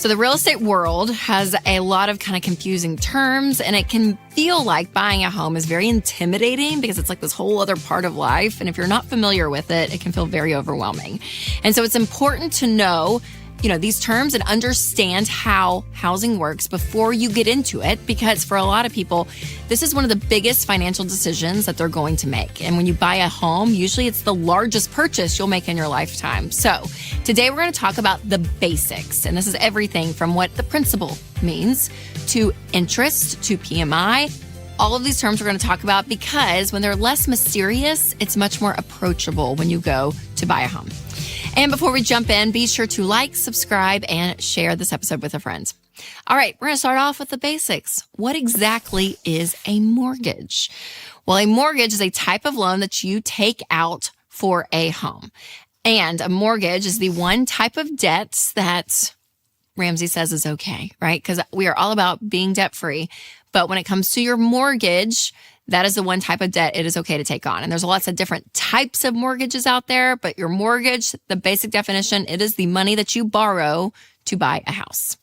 So the real estate world has a lot of kind of confusing terms, and it can feel like buying a home is very intimidating because it's like this whole other part of life. And if you're not familiar with it, it can feel very overwhelming. And so it's important to know these terms and understand how housing works before you get into it, because for a lot of people, this is one of the biggest financial decisions that they're going to make. And when you buy a home, usually it's the largest purchase you'll make in your lifetime. So today we're going to talk about the basics. And this is everything from what the principal means to interest to PMI. All of these terms we're going to talk about because when they're less mysterious, it's much more approachable when you go to buy a home. And before we jump in, be sure to like, subscribe, and share this episode with a friend. All right, we're going to start off with the basics. What exactly is a mortgage? Well, a mortgage is a type of loan that you take out for a home. And a mortgage is the one type of debt that Ramsey says is okay, right? Because we are all about being debt-free. But when it comes to your mortgage, that is the one type of debt it is okay to take on. And there's lots of different types of mortgages out there, but your mortgage, the basic definition, it is the money that you borrow to buy a house.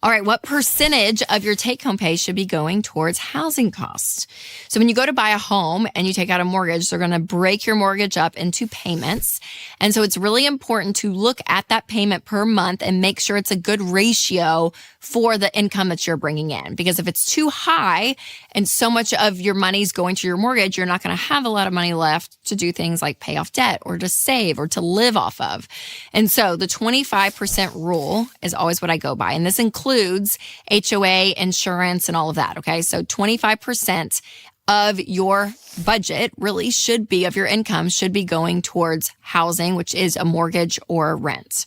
All right, what percentage of your take-home pay should be going towards housing costs? So when you go to buy a home and you take out a mortgage, they're going to break your mortgage up into payments. And so it's really important to look at that payment per month and make sure it's a good ratio for the income that you're bringing in. Because if it's too high and so much of your money's going to your mortgage, you're not going to have a lot of money left to do things like pay off debt or to save or to live off of. And so the 25% rule is always what I go by. And this includes HOA, insurance, and all of that. Okay. So 25% of your budget really should be, of your income should be going towards housing, which is a mortgage or rent.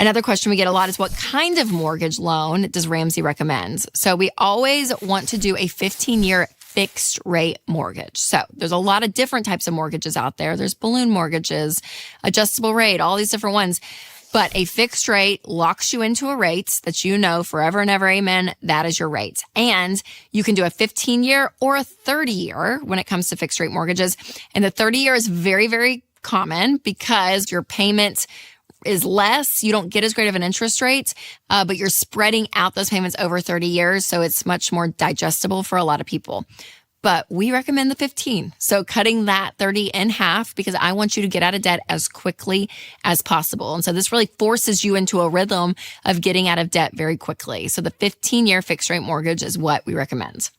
Another question we get a lot is, what kind of mortgage loan does Ramsey recommend? So we always want to do a 15-year fixed rate mortgage. So there's a lot of different types of mortgages out there. There's balloon mortgages, adjustable rate, all these different ones. But a fixed rate locks you into a rate that you know forever and ever, amen, that is your rate. And you can do a 15-year or a 30-year when it comes to fixed rate mortgages. And the 30-year is very, very common because your payment is less. You don't get as great of an interest rate, but you're spreading out those payments over 30 years. So it's much more digestible for a lot of people. But we recommend the 15. So cutting that 30 in half because I want you to get out of debt as quickly as possible. And so this really forces you into a rhythm of getting out of debt very quickly. So the 15-year fixed rate mortgage is what we recommend.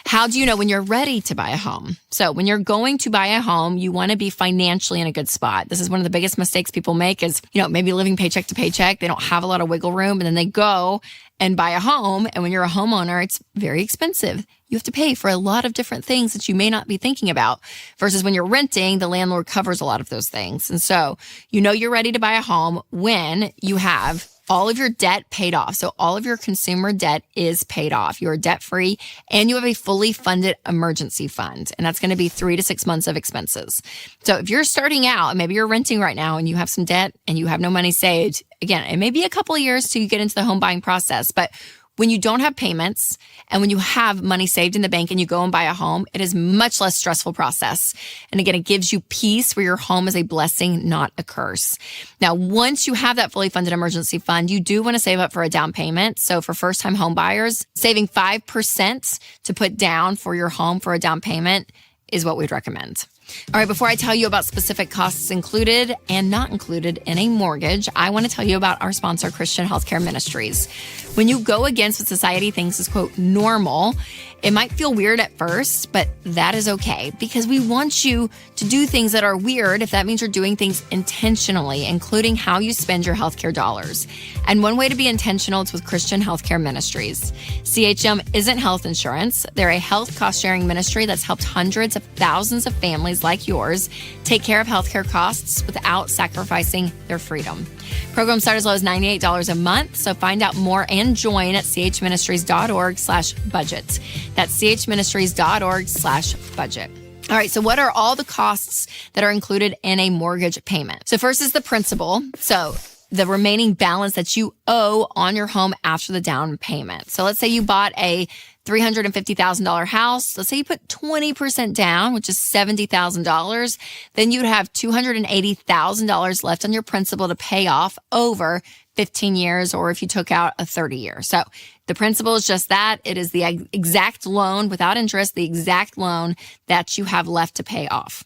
How do you know when you're ready to buy a home? So when you're going to buy a home, you want to be financially in a good spot. This is one of the biggest mistakes people make is, maybe living paycheck to paycheck. They don't have a lot of wiggle room, and then they go and buy a home. And when you're a homeowner, it's very expensive. You have to pay for a lot of different things that you may not be thinking about versus when you're renting, the landlord covers a lot of those things. And so, you're ready to buy a home when you have all of your debt paid off. So all of your consumer debt is paid off. You are debt-free and you have a fully funded emergency fund. And that's going to be 3 to 6 months of expenses. So if you're starting out and maybe you're renting right now and you have some debt and you have no money saved, again, it may be a couple of years till you get into the home buying process, but when you don't have payments and when you have money saved in the bank and you go and buy a home, it is much less stressful process. And again, it gives you peace where your home is a blessing, not a curse. Now, once you have that fully funded emergency fund, you do want to save up for a down payment. So for first-time home buyers, saving 5% to put down for your home for a down payment is what we'd recommend. All right, before I tell you about specific costs included and not included in a mortgage, I want to tell you about our sponsor, Christian Healthcare Ministries. When you go against what society thinks is, quote, normal, it might feel weird at first, but that is okay because we want you to do things that are weird if that means you're doing things intentionally, including how you spend your healthcare dollars. And one way to be intentional is with Christian Healthcare Ministries. CHM isn't health insurance. They're a health cost-sharing ministry that's helped hundreds of thousands of families like yours take care of healthcare costs without sacrificing their freedom. Programs start as low as $98 a month, so find out more and join at chministries.org/budget. That's chministries.org/budget. All right, so what are all the costs that are included in a mortgage payment? So first is the principal. So the remaining balance that you owe on your home after the down payment. So let's say you bought a $350,000 house. Let's say you put 20% down, which is $70,000. Then you'd have $280,000 left on your principal to pay off over 15 years or if you took out a 30-year. So the principle is just that. It is the exact loan without interest, the exact loan that you have left to pay off.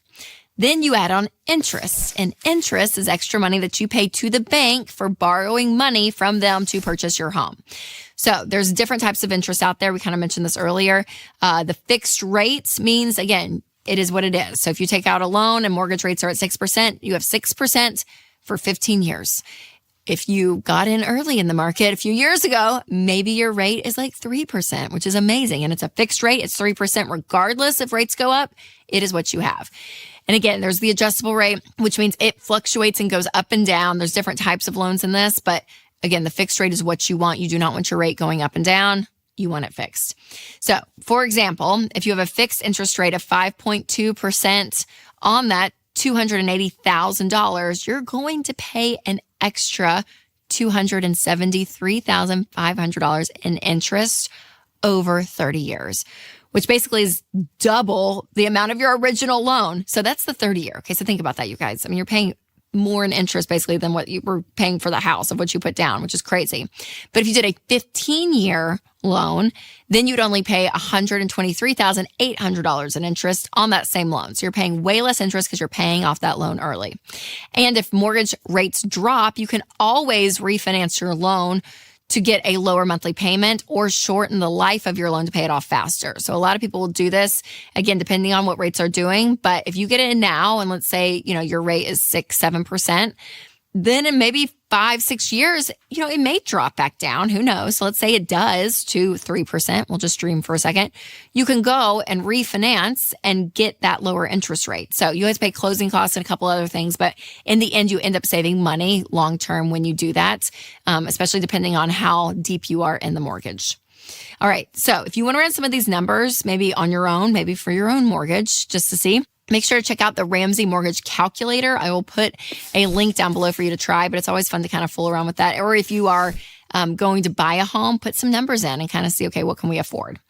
Then you add on interest, and interest is extra money that you pay to the bank for borrowing money from them to purchase your home. So there's different types of interest out there. We kind of mentioned this earlier. The fixed rates means, again, it is what it is. So if you take out a loan and mortgage rates are at 6%, you have 6% for 15 years. If you got in early in the market a few years ago, maybe your rate is like 3%, which is amazing. And it's a fixed rate. It's 3% regardless if rates go up. It is what you have. And again, there's the adjustable rate, which means it fluctuates and goes up and down. There's different types of loans in this, but again, the fixed rate is what you want. You do not want your rate going up and down. You want it fixed. So for example, if you have a fixed interest rate of 5.2% on that $280,000, you're going to pay an extra $273,500 in interest over 30 years, which basically is double the amount of your original loan. So that's the 30-year. Okay, so think about that, you guys. I mean, you're paying more in interest basically than what you were paying for the house of what you put down, which is crazy. But if you did a 15-year loan, then you'd only pay $123,800 in interest on that same loan. So you're paying way less interest because you're paying off that loan early. And if mortgage rates drop, you can always refinance your loan to get a lower monthly payment or shorten the life of your loan to pay it off faster. So a lot of people will do this, again, depending on what rates are doing. But if you get in now and let's say, your rate is 6-7%, then in maybe 5-6 years, it may drop back down. Who knows? So let's say it does to 3%. We'll just dream for a second. You can go and refinance and get that lower interest rate. So you always pay closing costs and a couple other things, but in the end, you end up saving money long-term when you do that, especially depending on how deep you are in the mortgage. All right. So if you want to run some of these numbers, maybe on your own, maybe for your own mortgage, just to see, make sure to check out the Ramsey Mortgage Calculator. I will put a link down below for you to try, but it's always fun to kind of fool around with that. Or if you are going to buy a home, put some numbers in and kind of see, okay, what can we afford?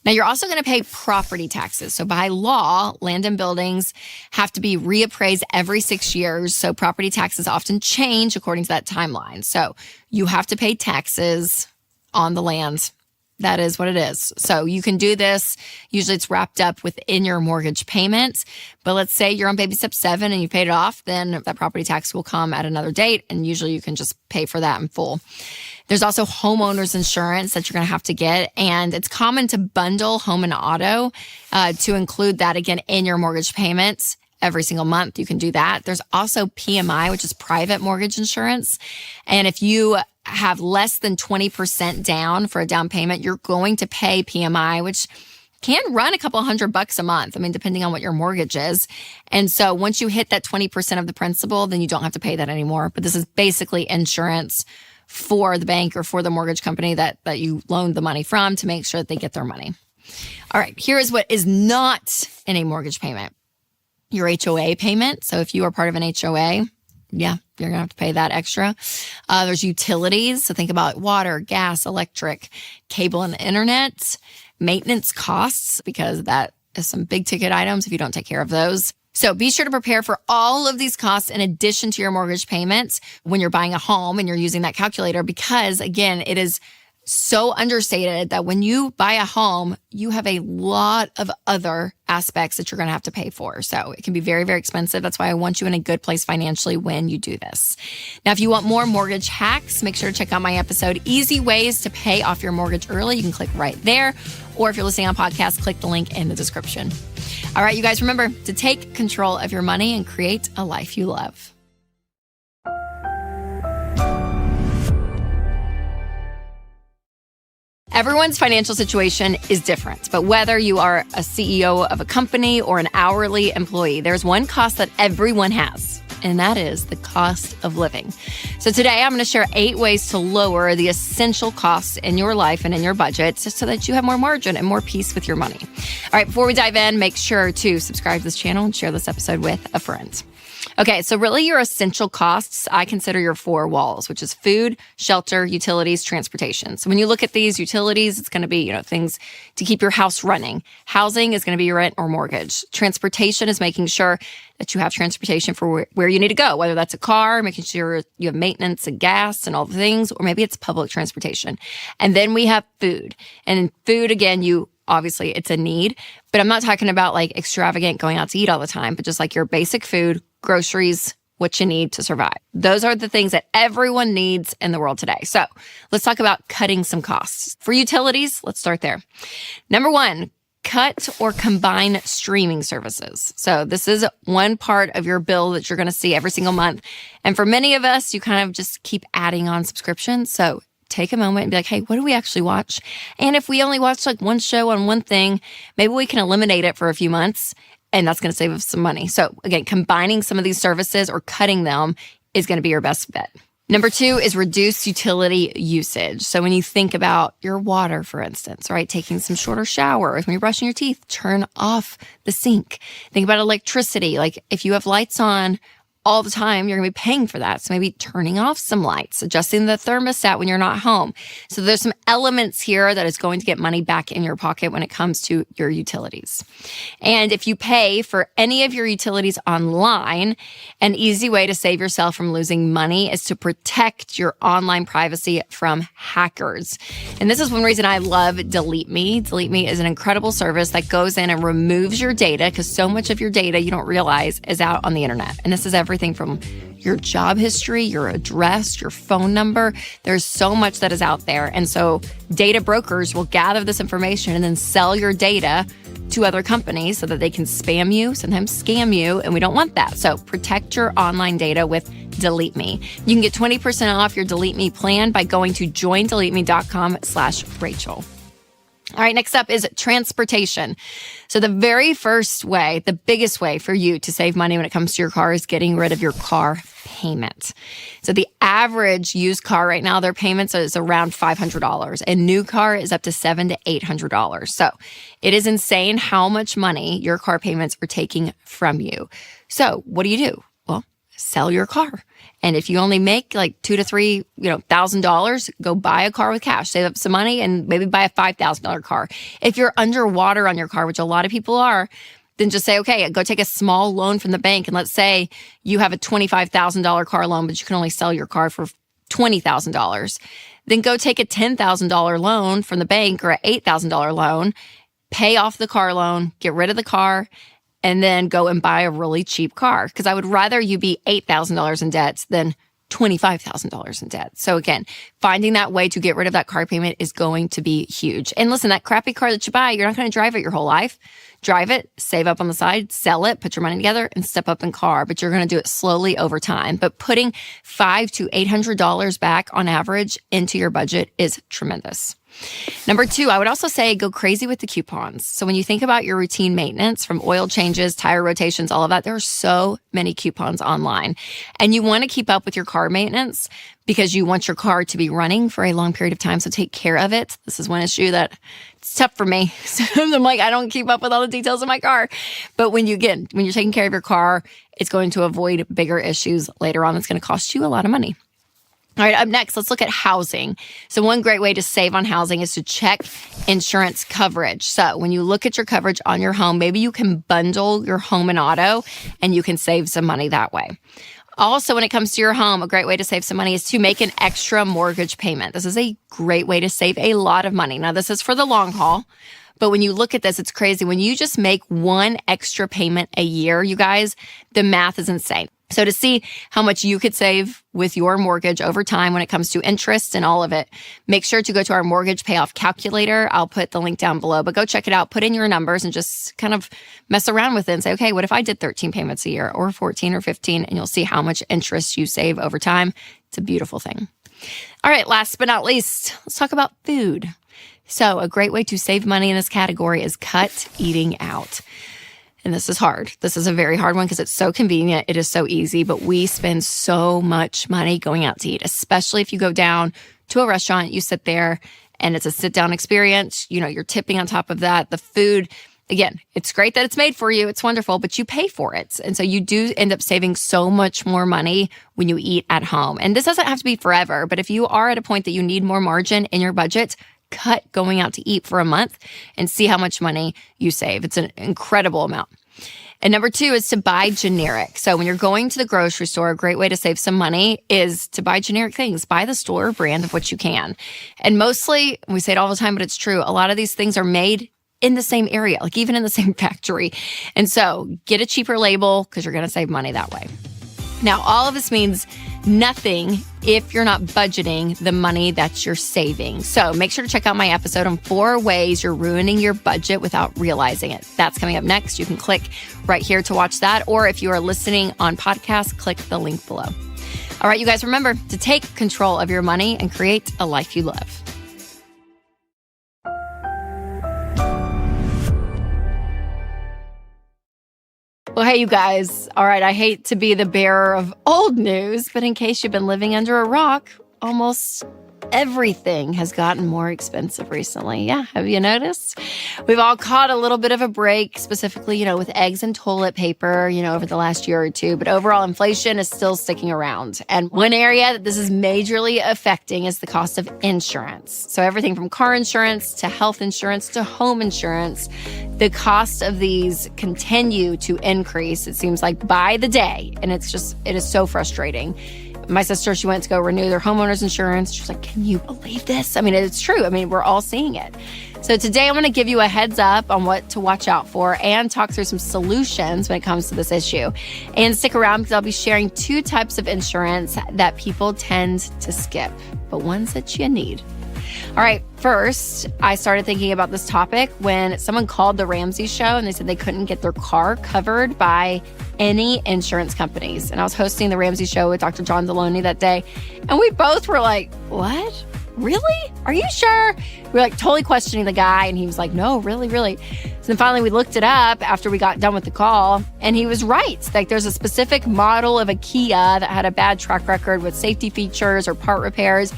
Now, you're also going to pay property taxes. So by law, land and buildings have to be reappraised every 6 years. So property taxes often change according to that timeline. So you have to pay taxes on the land. That is what it is. So you can do this. Usually it's wrapped up within your mortgage payments. But let's say you're on baby step 7 and you paid it off, then that property tax will come at another date. And usually you can just pay for that in full. There's also homeowners insurance that you're going to have to get. And it's common to bundle home and auto to include that again in your mortgage payments. Every single month, you can do that. There's also PMI, which is private mortgage insurance. And if you have less than 20% down for a down payment, you're going to pay PMI, which can run a couple $100 a month. I mean, depending on what your mortgage is. And so once you hit that 20% of the principal, then you don't have to pay that anymore. But this is basically insurance for the bank or for the mortgage company that you loaned the money from to make sure that they get their money. All right, here is what is not in a mortgage payment. Your HOA payment. So if you are part of an HOA, you're going to have to pay that extra. There's utilities. So think about water, gas, electric, cable and internet, maintenance costs, because that is some big ticket items if you don't take care of those. So be sure to prepare for all of these costs in addition to your mortgage payments when you're buying a home and you're using that calculator, because again, it is so understated that when you buy a home, you have a lot of other aspects that you're going to have to pay for. So it can be very, very expensive. That's why I want you in a good place financially when you do this. Now, if you want more mortgage hacks, make sure to check out my episode, Easy Ways to Pay Off Your Mortgage Early. You can click right there. Or if you're listening on podcast, click the link in the description. All right, you guys, remember to take control of your money and create a life you love. Everyone's financial situation is different, but whether you are a CEO of a company or an hourly employee, there's one cost that everyone has, and that is the cost of living. So today I'm going to share 8 ways to lower the essential costs in your life and in your budget just so that you have more margin and more peace with your money. All right, before we dive in, make sure to subscribe to this channel and share this episode with a friend. Okay, so really your essential costs, I consider your four walls, which is food, shelter, utilities, transportation. So when you look at these utilities, it's going to be, things to keep your house running. Housing is going to be your rent or mortgage. Transportation is making sure that you have transportation for where you need to go, whether that's a car, making sure you have maintenance and gas and all the things, or maybe it's public transportation. And then we have food. And in food, again, obviously it's a need, but I'm not talking about like extravagant going out to eat all the time, but just like your basic food, groceries, what you need to survive. Those are the things that everyone needs in the world today. So let's talk about cutting some costs. For utilities, let's start there. Number one, cut or combine streaming services. So this is one part of your bill that you're going to see every single month. And for many of us, you kind of just keep adding on subscriptions. So take a moment and be like, hey, what do we actually watch? And if we only watch like one show on one thing, maybe we can eliminate it for a few months, and that's going to save us some money. So again, combining some of these services or cutting them is going to be your best bet. Number two is reduce utility usage. So when you think about your water, for instance, right, taking some shorter showers, when you're brushing your teeth, turn off the sink. Think about electricity. Like if you have lights on all the time, you're going to be paying for that. So maybe turning off some lights, adjusting the thermostat when you're not home. So there's some elements here that is going to get money back in your pocket when it comes to your utilities. And if you pay for any of your utilities online, an easy way to save yourself from losing money is to protect your online privacy from hackers. And this is one reason I love Delete Me. Delete Me is an incredible service that goes in and removes your data, because so much of your data you don't realize is out on the internet. And this is everything from your job history, your address, your phone number. There's so much that is out there. And so data brokers will gather this information and then sell your data to other companies so that they can spam you, sometimes scam you, and we don't want that. So protect your online data with Delete Me. You can get 20% off your Delete Me plan by going to joindeleteme.com/Rachel. All right, next up is transportation. So the very first way, the biggest way for you to save money when it comes to your car is getting rid of your car payment. So the average used car right now, their payments is around $500. A new car is up to $700 to $800. So it is insane how much money your car payments are taking from you. So what do? Well, sell your car. And if you only make like $2,000 to $3,000, go buy a car with cash, save up some money, and maybe buy a $5,000 car. If you're underwater on your car, which a lot of people are, then just say, okay, go take a small loan from the bank. And let's say you have a $25,000 car loan, but you can only sell your car for $20,000. Then go take a $10,000 loan from the bank or an $8,000 loan, pay off the car loan, get rid of the car, and then go and buy a really cheap car. Because I would rather you be $8,000 in debt than $25,000 in debt. So again, finding that way to get rid of that car payment is going to be huge. And listen, that crappy car that you buy, you're not going to drive it your whole life. Drive it, save up on the side, sell it, put your money together, and step up in car. But you're going to do it slowly over time. But putting $500 to $800 back on average into your budget is tremendous. Number two, I would also say go crazy with the coupons. So when you think about your routine maintenance, from oil changes, tire rotations, all of that, there are so many coupons online. And you want to keep up with your car maintenance because you want your car to be running for a long period of time. So take care of it. This is one issue that it's tough for me. So I'm like, I don't keep up with all the details of my car. But when you're taking care of your car, it's going to avoid bigger issues later on. It's going to cost you a lot of money. All right, up next, let's look at housing. So one great way to save on housing is to check insurance coverage. So when you look at your coverage on your home, maybe you can bundle your home and auto, and you can save some money that way. Also, when it comes to your home, a great way to save some money is to make an extra mortgage payment. This is a great way to save a lot of money. Now, this is for the long haul, but when you look at this, it's crazy. When you just make one extra payment a year, you guys, the math is insane. So to see how much you could save with your mortgage over time when it comes to interest and all of it, make sure to go to our mortgage payoff calculator. I'll put the link down below, but go check it out. Put in your numbers and just kind of mess around with it and say, okay, what if I did 13 payments a year or 14 or 15? And you'll see how much interest you save over time. It's a beautiful thing. All right, last but not least, let's talk about food. So a great way to save money in this category is cut eating out. And this is hard. This is a very hard one because it's so convenient. It is so easy, but we spend so much money going out to eat, especially if you go down to a restaurant, you sit there and it's a sit down experience. You're tipping on top of that. The food Again, it's great that it's made for you. It's wonderful, but you pay for it. And so you do end up saving so much more money when you eat at home. And this doesn't have to be forever, but if you are at a point that you need more margin in your budget, cut going out to eat for a month and see how much money you save. It's an incredible amount. And number 2 is to buy generic. So when you're going to the grocery store, a great way to save some money is to buy generic things. Buy the store brand of what you can. And mostly, we say it all the time, but it's true, a lot of these things are made in the same area, like even in the same factory. And so get a cheaper label because you're going to save money that way. Now, all of this means nothing if you're not budgeting the money that you're saving. So make sure to check out my episode on 4 ways you're ruining your budget without realizing it. That's coming up next. You can click right here to watch that. Or if you are listening on podcast, click the link below. All right, you guys, remember to take control of your money and create a life you love. Well, hey, you guys. All right, I hate to be the bearer of old news, but in case you've been living under a rock, almost everything has gotten more expensive recently. Yeah, have you noticed? We've all caught a little bit of a break, specifically, with eggs and toilet paper, over the last year or two. But overall, inflation is still sticking around. And one area that this is majorly affecting is the cost of insurance. So everything from car insurance to health insurance to home insurance, the cost of these continue to increase, it seems like, by the day. And it is so frustrating. My sister, she went to go renew their homeowner's insurance. She was like, can you believe this? I mean, it's true. I mean, we're all seeing it. So today I'm going to give you a heads up on what to watch out for and talk through some solutions when it comes to this issue. And stick around because I'll be sharing 2 types of insurance that people tend to skip, but ones that you need. All right, first, I started thinking about this topic when someone called the Ramsey Show and they said they couldn't get their car covered by any insurance companies. And I was hosting the Ramsey Show with Dr. John Deloney that day. And we both were like, what? Really? Are you sure? We were like totally questioning the guy. And he was like, no, really, really. So then finally we looked it up after we got done with the call. And he was right. Like there's a specific model of a Kia that had a bad track record with safety features or part repairs.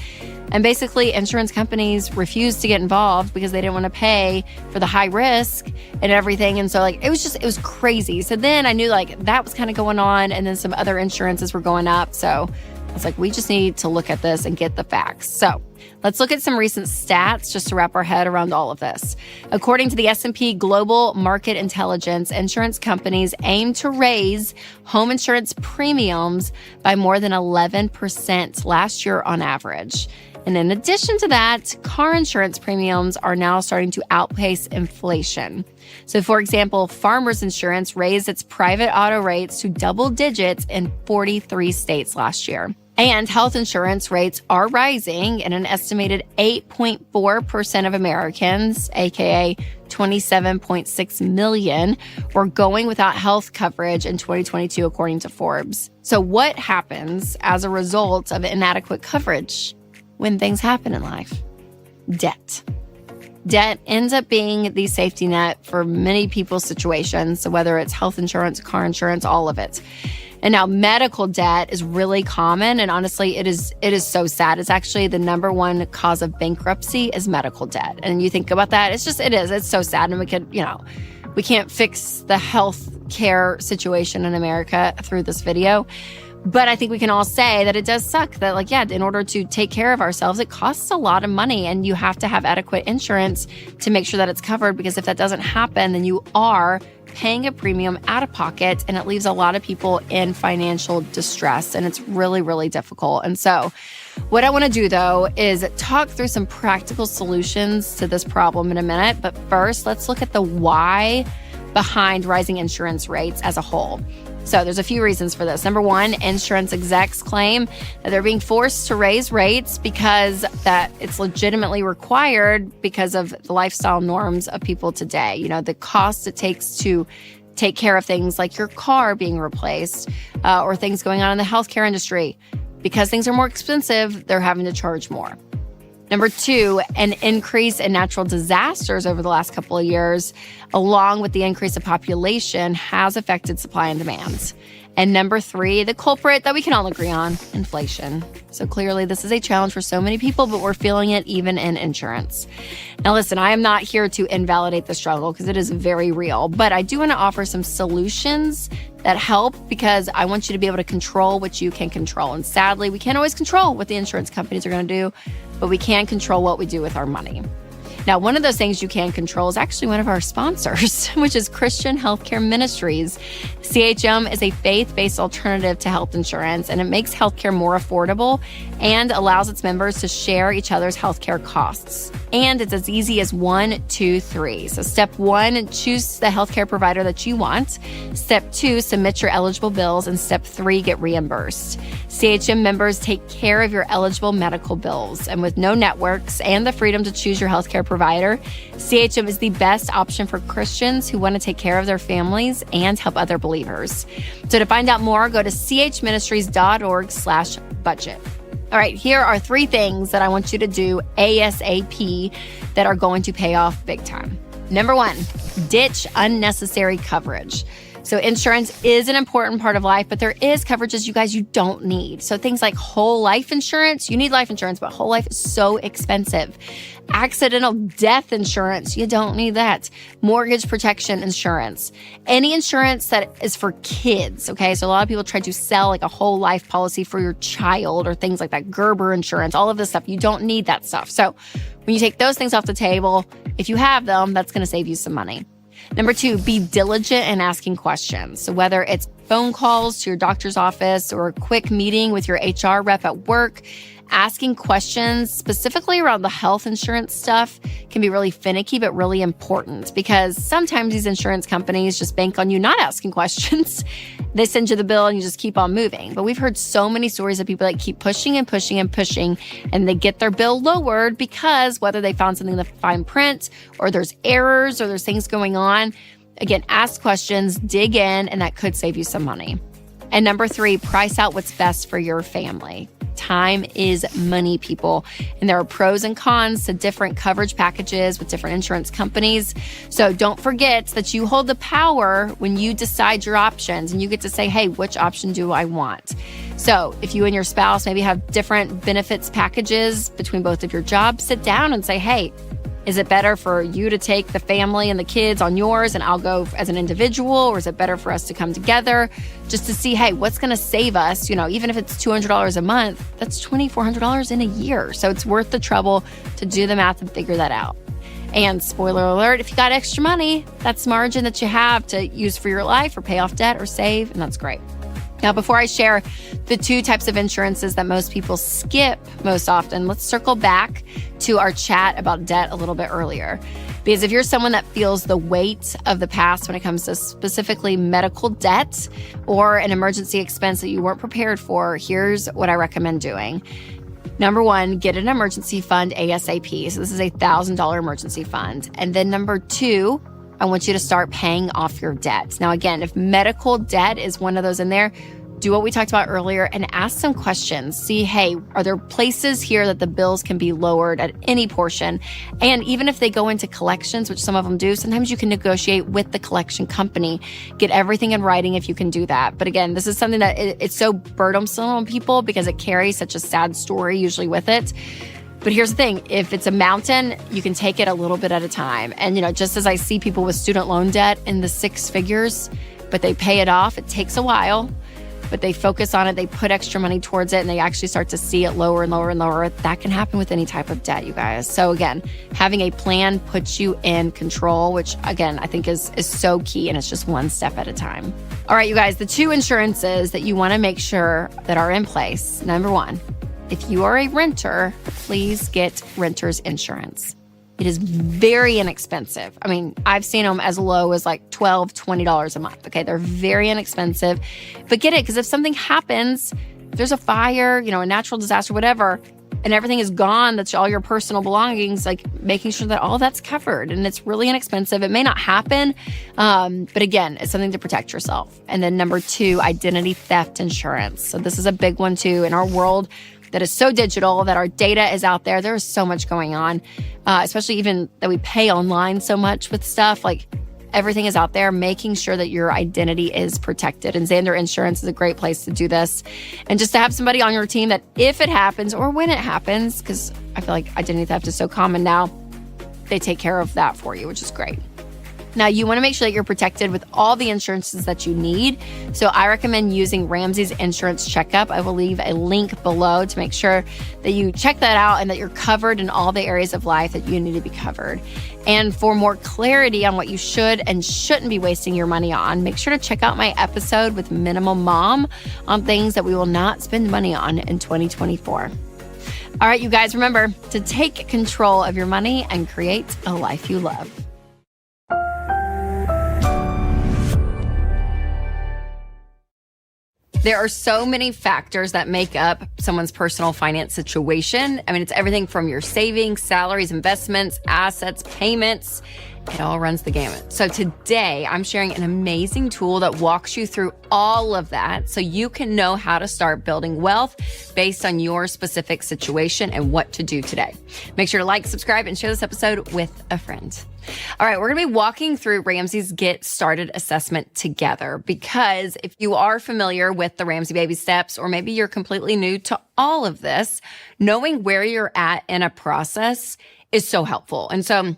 And basically, insurance companies refused to get involved because they didn't want to pay for the high risk and everything. And so, it was crazy. So then I knew, that was kind of going on. And then some other insurances were going up. So I was like, we just need to look at this and get the facts. So let's look at some recent stats just to wrap our head around all of this. According to the S&P Global Market Intelligence, insurance companies aim to raise home insurance premiums by more than 11% last year on average. And in addition to that, car insurance premiums are now starting to outpace inflation. So, for example, Farmers Insurance raised its private auto rates to double digits in 43 states last year. And health insurance rates are rising, and an estimated 8.4% of Americans, aka 27.6 million, were going without health coverage in 2022, according to Forbes. So what happens as a result of inadequate coverage when things happen in life? Debt. Debt ends up being the safety net for many people's situations. So whether it's health insurance, car insurance, all of it. And now medical debt is really common. And honestly, it is so sad. It's actually the number 1 cause of bankruptcy is medical debt. And you think about that, it's so sad. And we can't fix the health care situation in America through this video. But I think we can all say that it does suck that, in order to take care of ourselves, it costs a lot of money and you have to have adequate insurance to make sure that it's covered, because if that doesn't happen, then you are paying a premium out of pocket and it leaves a lot of people in financial distress, and it's really, really difficult. And so what I want to do, though, is talk through some practical solutions to this problem in a minute. But first, let's look at the why behind rising insurance rates as a whole. So there's a few reasons for this. Number 1, insurance execs claim that they're being forced to raise rates because that it's legitimately required because of the lifestyle norms of people today. The cost it takes to take care of things like your car being replaced or things going on in the healthcare industry. Because things are more expensive, they're having to charge more. Number 2, an increase in natural disasters over the last couple of years, along with the increase of population, has affected supply and demand. And number 3, the culprit that we can all agree on, inflation. So clearly this is a challenge for so many people, but we're feeling it even in insurance. Now listen, I am not here to invalidate the struggle because it is very real, but I do want to offer some solutions that help because I want you to be able to control what you can control. And sadly, we can't always control what the insurance companies are going to do, but we can control what we do with our money. Now, one of those things you can control is actually one of our sponsors, which is Christian Healthcare Ministries. CHM is a faith-based alternative to health insurance, and it makes healthcare more affordable and allows its members to share each other's healthcare costs. And it's as easy as 1, 2, 3. So step 1, choose the healthcare provider that you want. Step 2, submit your eligible bills. And step 3, get reimbursed. CHM members take care of your eligible medical bills. And with no networks and the freedom to choose your healthcare provider, CHM is the best option for Christians who want to take care of their families and help other believers. So to find out more, go to chministries.org/budget. All right, here are 3 things that I want you to do ASAP that are going to pay off big time. Number 1, ditch unnecessary coverage. So insurance is an important part of life, but there is coverages, you guys, you don't need. So things like whole life insurance, you need life insurance, but whole life is so expensive. Accidental death insurance, you don't need that. Mortgage protection insurance. Any insurance that is for kids, okay? So a lot of people try to sell like a whole life policy for your child or things like that. Gerber insurance, all of this stuff, you don't need that stuff. So when you take those things off the table, if you have them, that's going to save you some money. Number 2, be diligent in asking questions. So whether it's phone calls to your doctor's office or a quick meeting with your HR rep at work, asking questions specifically around the health insurance stuff can be really finicky, but really important because sometimes these insurance companies just bank on you not asking questions. They send you the bill and you just keep on moving. But we've heard so many stories of people that keep pushing and pushing and pushing, and they get their bill lowered because whether they found something in the fine print or there's errors or there's things going on. Again, ask questions, dig in, and that could save you some money. And number 3, price out what's best for your family. Time is money, people. And there are pros and cons to different coverage packages with different insurance companies. So don't forget that you hold the power when you decide your options and you get to say, hey, which option do I want? So if you and your spouse maybe have different benefits packages between both of your jobs, sit down and say, hey, is it better for you to take the family and the kids on yours and I'll go as an individual? Or is it better for us to come together just to see, hey, what's going to save us? You know, even if it's $200 a month, that's $2,400 in a year. So it's worth the trouble to do the math and figure that out. And spoiler alert, if you got extra money, that's margin that you have to use for your life or pay off debt or save, and that's great. Now, before I share the 2 types of insurances that most people skip most often, let's circle back to our chat about debt a little bit earlier. Because if you're someone that feels the weight of the past when it comes to specifically medical debt or an emergency expense that you weren't prepared for, here's what I recommend doing. Number 1, get an emergency fund ASAP. So this is a $1,000 emergency fund. And then number 2, I want you to start paying off your debt. Now, again, if medical debt is one of those in there, do what we talked about earlier and ask some questions. See, hey, are there places here that the bills can be lowered at any portion? And even if they go into collections, which some of them do, sometimes you can negotiate with the collection company. Get everything in writing if you can do that. But again, this is something that it's so burdensome on people because it carries such a sad story usually with it. But here's the thing, if it's a mountain, you can take it a little bit at a time. And, you know, just as I see people with student loan debt in the 6 figures, but they pay it off, it takes a while, but they focus on it, they put extra money towards it, and they actually start to see it lower and lower and lower. That can happen with any type of debt, you guys. So again, having a plan puts you in control, which again, I think is so key, and it's just one step at a time. All right, you guys, the 2 insurances that you want to make sure that are in place. Number 1, if you are a renter, please get renter's insurance. It is very inexpensive. I mean, I've seen them as low as like $12, $20 a month. Okay, they're very inexpensive, but get it because if something happens, if there's a fire, you know, a natural disaster, whatever, and everything is gone, that's all your personal belongings, like making sure that all that's covered. And it's really inexpensive. It may not happen, but again, it's something to protect yourself. And then number 2, identity theft insurance. So this is a big one too. In our world, that is so digital, that our data is out there. There is so much going on, especially even that we pay online so much with stuff. Like, everything is out there, making sure that your identity is protected. And Xander Insurance is a great place to do this. And just to have somebody on your team that if it happens or when it happens, because I feel like identity theft is so common now, they take care of that for you, which is great. Now, you want to make sure that you're protected with all the insurances that you need. So I recommend using Ramsey's Insurance Checkup. I will leave a link below to make sure that you check that out and that you're covered in all the areas of life that you need to be covered. And for more clarity on what you should and shouldn't be wasting your money on, make sure to check out my episode with Minimal Mom on things that we will not spend money on in 2024. All right, you guys, remember to take control of your money and create a life you love. There are so many factors that make up someone's personal finance situation. I mean, it's everything from your savings, salaries, investments, assets, payments. It all runs the gamut. So today, I'm sharing an amazing tool that walks you through all of that so you can know how to start building wealth based on your specific situation and what to do today. Make sure to like, subscribe, and share this episode with a friend. All right, we're going to be walking through Ramsey's Get Started assessment together, because if you are familiar with the Ramsey Baby Steps, or maybe you're completely new to all of this, knowing where you're at in a process is so helpful. And so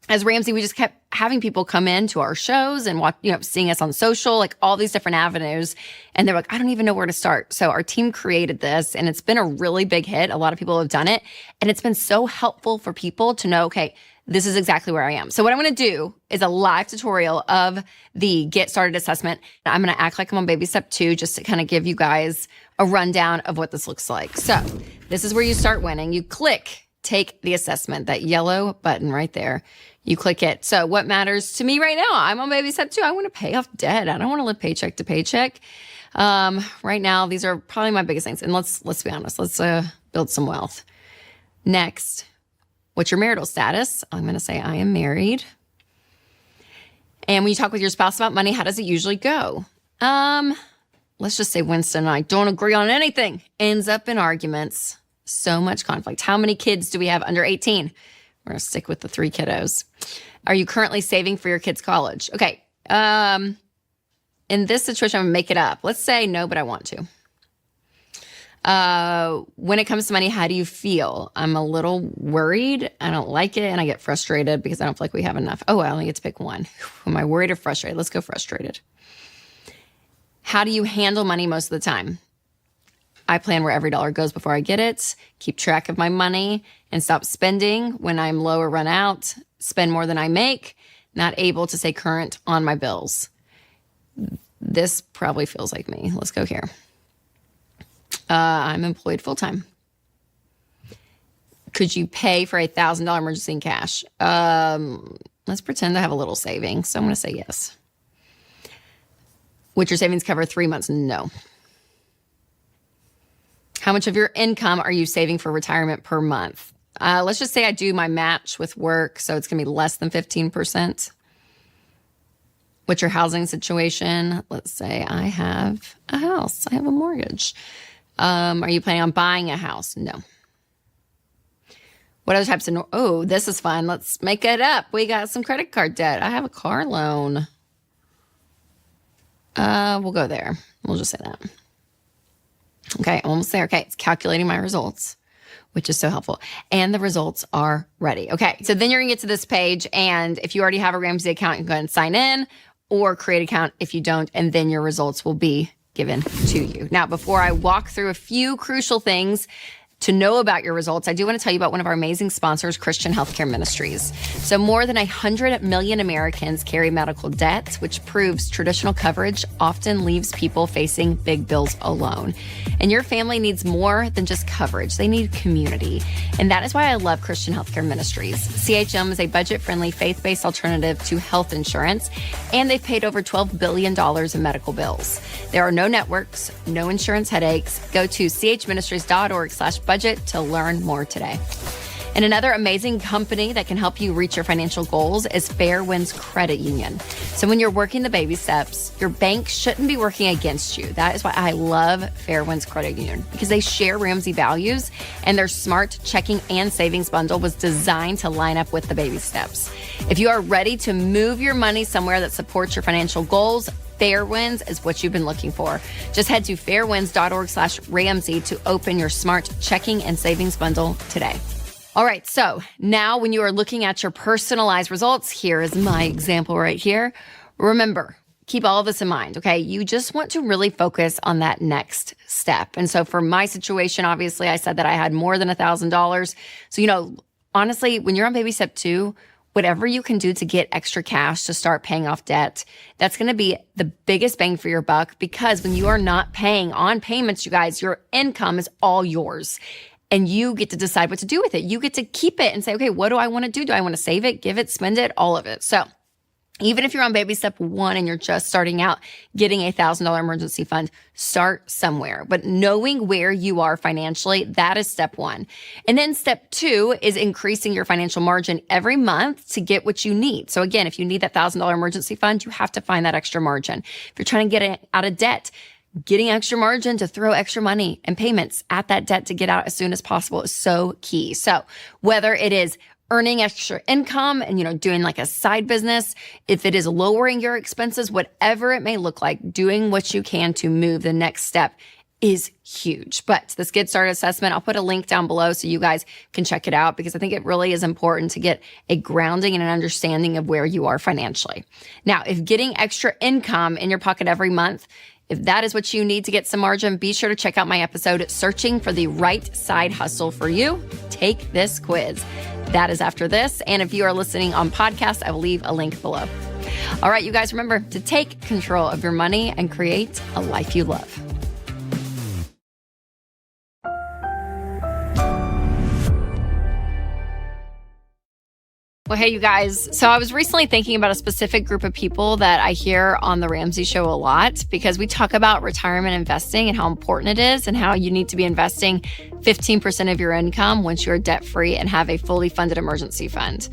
as Ramsey, we just kept having people come into our shows and watch, seeing us on social, like all these different avenues. And they're like, I don't even know where to start. So our team created this, and it's been a really big hit. A lot of people have done it. And it's been so helpful for people to know, okay, this is exactly where I am. So what I'm going to do is a live tutorial of the Get Started assessment. I'm going to act like I'm on baby step 2, just to kind of give you guys a rundown of what this looks like. So this is where you start winning. You click Take the Assessment, that yellow button right there. You click it. So what matters to me right now, I'm on baby step 2. I want to pay off debt. I don't want to live paycheck to paycheck. Right now, these are probably my biggest things. And let's be honest. Let's build some wealth. Next, what's your marital status? I'm going to say I am married. And when you talk with your spouse about money, how does it usually go? Let's just say Winston and I don't agree on anything. Ends up in arguments. So much conflict. How many kids do we have under 18? We're going to stick with the 3 kiddos. Are you currently saving for your kids' college? Okay. In this situation, I'm going to make it up. Let's say no, but I want to. When it comes to money, how do you feel? I'm a little worried. I don't like it. And I get frustrated because I don't feel like we have enough. Oh, I only get to pick one. Am I worried or frustrated? Let's go frustrated. How do you handle money most of the time? I plan where every dollar goes before I get it, keep track of my money, and stop spending when I'm low or run out, spend more than I make, not able to stay current on my bills. This probably feels like me. Let's go here. I'm employed full-time. Could you pay for $1,000 emergency in cash? Let's pretend I have a little savings. So I'm going to say yes. Would your savings cover 3 months? No. How much of your income are you saving for retirement per month? Let's just say I do my match with work, so it's going to be less than 15%. What's your housing situation? Let's say I have a house. I have a mortgage. Are you planning on buying a house? No. What other types of... Oh, this is fun. Let's make it up. We got some credit card debt. I have a car loan. We'll go there. We'll just say that. Okay, almost there. Okay, it's calculating my results, which is so helpful. And the results are ready. Okay, so then you're going to get to this page. And if you already have a Ramsey account, you can go ahead and sign in or create an account if you don't. And then your results will be given to you. Now, before I walk through a few crucial things to know about your results, I do want to tell you about one of our amazing sponsors, Christian Healthcare Ministries. So more than 100 million Americans carry medical debt, which proves traditional coverage often leaves people facing big bills alone. And your family needs more than just coverage. They need community. And that is why I love Christian Healthcare Ministries. CHM is a budget-friendly, faith-based alternative to health insurance, and they've paid over $12 billion in medical bills. There are no networks, no insurance headaches. Go to chministries.org/budget to learn more today. And another amazing company that can help you reach your financial goals is Fairwinds Credit Union. So when you're working the baby steps, your bank shouldn't be working against you. That is why I love Fairwinds Credit Union, because they share Ramsey values, and their smart checking and savings bundle was designed to line up with the baby steps. If you are ready to move your money somewhere that supports your financial goals, Fairwinds is what you've been looking for. Just head to fairwinds.org/Ramsey to open your smart checking and savings bundle today. All right, so now when you are looking at your personalized results, here is my example right here. Remember, keep all of this in mind, okay? You just want to really focus on that next step. And so for my situation, obviously, I said that I had more than $1,000. So, honestly, when you're on baby step 2, whatever you can do to get extra cash to start paying off debt, that's going to be the biggest bang for your buck, because when you are not paying on payments, you guys, your income is all yours. And you get to decide what to do with it. You get to keep it and say, okay, what do I want to do? Do I want to save it, give it, spend it, all of it? So even if you're on baby step 1 and you're just starting out, getting a $1,000 emergency fund, start somewhere. But knowing where you are financially, that is step 1. And then step 2 is increasing your financial margin every month to get what you need. So again, if you need that $1,000 emergency fund, you have to find that extra margin. If you're trying to get it out of debt, getting extra margin to throw extra money and payments at that debt to get out as soon as possible is so key. So whether it is earning extra income and, doing like a side business, if it is lowering your expenses, whatever it may look like, doing what you can to move the next step is huge. But this Get Started assessment, I'll put a link down below so you guys can check it out, because I think it really is important to get a grounding and an understanding of where you are financially. Now, if getting extra income in your pocket every month, if that is what you need to get some margin, be sure to check out my episode, Searching for the Right Side Hustle for You. Take this quiz. That is after this. And if you are listening on podcast, I will leave a link below. All right, you guys, remember to take control of your money and create a life you love. Well, hey, you guys. So I was recently thinking about a specific group of people that I hear on The Ramsey Show a lot, because we talk about retirement investing and how important it is, and how you need to be investing 15% of your income once you're debt-free and have a fully funded emergency fund.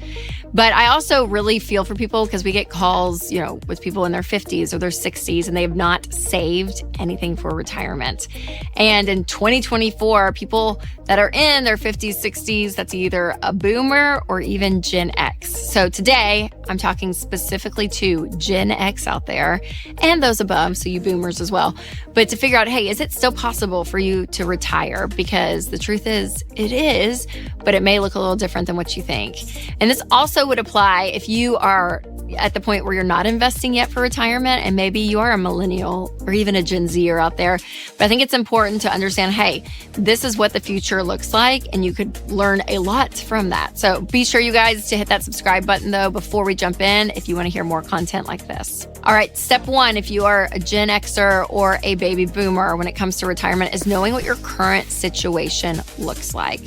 But I also really feel for people, because we get calls, with people in their 50s or their 60s, and they have not saved anything for retirement. And in 2024, people that are in their 50s, 60s, that's either a boomer or even Gen X. So today, I'm talking specifically to Gen X out there and those above, so you boomers as well. But to figure out, hey, is it still possible for you to retire? Because the truth is, it is, but it may look a little different than what you think. And this also would apply if you are at the point where you're not investing yet for retirement, and maybe you are a millennial or even a Gen Zer out there. But I think it's important to understand, hey, this is what the future looks like, and you could learn a lot from that. So be sure, you guys, to hit that subscribe button, though, before we jump in, if you want to hear more content like this. All right, step 1, if you are a Gen Xer or a baby boomer when it comes to retirement, is knowing what your current situation looks like.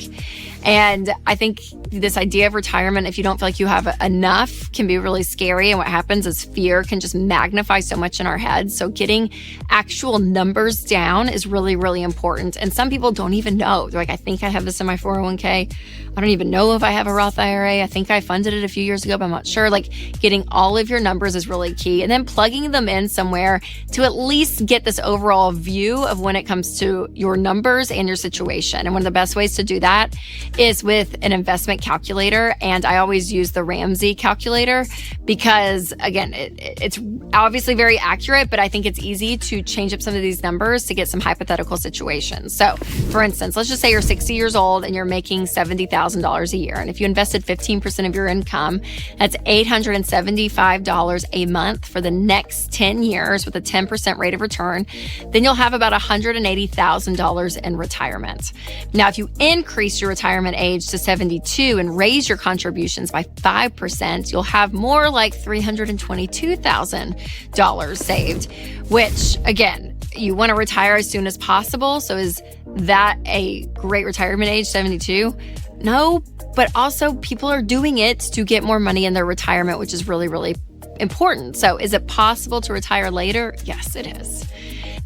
And I think this idea of retirement, if you don't feel like you have enough, can be really scary. And what happens is fear can just magnify so much in our heads. So getting actual numbers down is really, really important. And some people don't even know. They're like, I think I have this in my 401k. I don't even know if I have a Roth IRA. I think I funded it a few years ago, but I'm not sure. Like, getting all of your numbers is really key. And then plugging them in somewhere to at least get this overall view of when it comes to your numbers and your situation. And one of the best ways to do that is with an investment calculator. And I always use the Ramsey calculator because, again, it's obviously very accurate, but I think it's easy to change up some of these numbers to get some hypothetical situations. So for instance, let's just say you're 60 years old and you're making $70,000 a year. And if you invested 15% of your income, that's $875 a month for the next 10 years with a 10% rate of return. Then you'll have about $180,000 in retirement. Now, if you increase your retirement age to 72 and raise your contributions by 5%, you'll have more like $322,000 saved, which, again, you want to retire as soon as possible. So is that a great retirement age, 72? No, but also people are doing it to get more money in their retirement, which is really, really important. So is it possible to retire later? Yes, it is.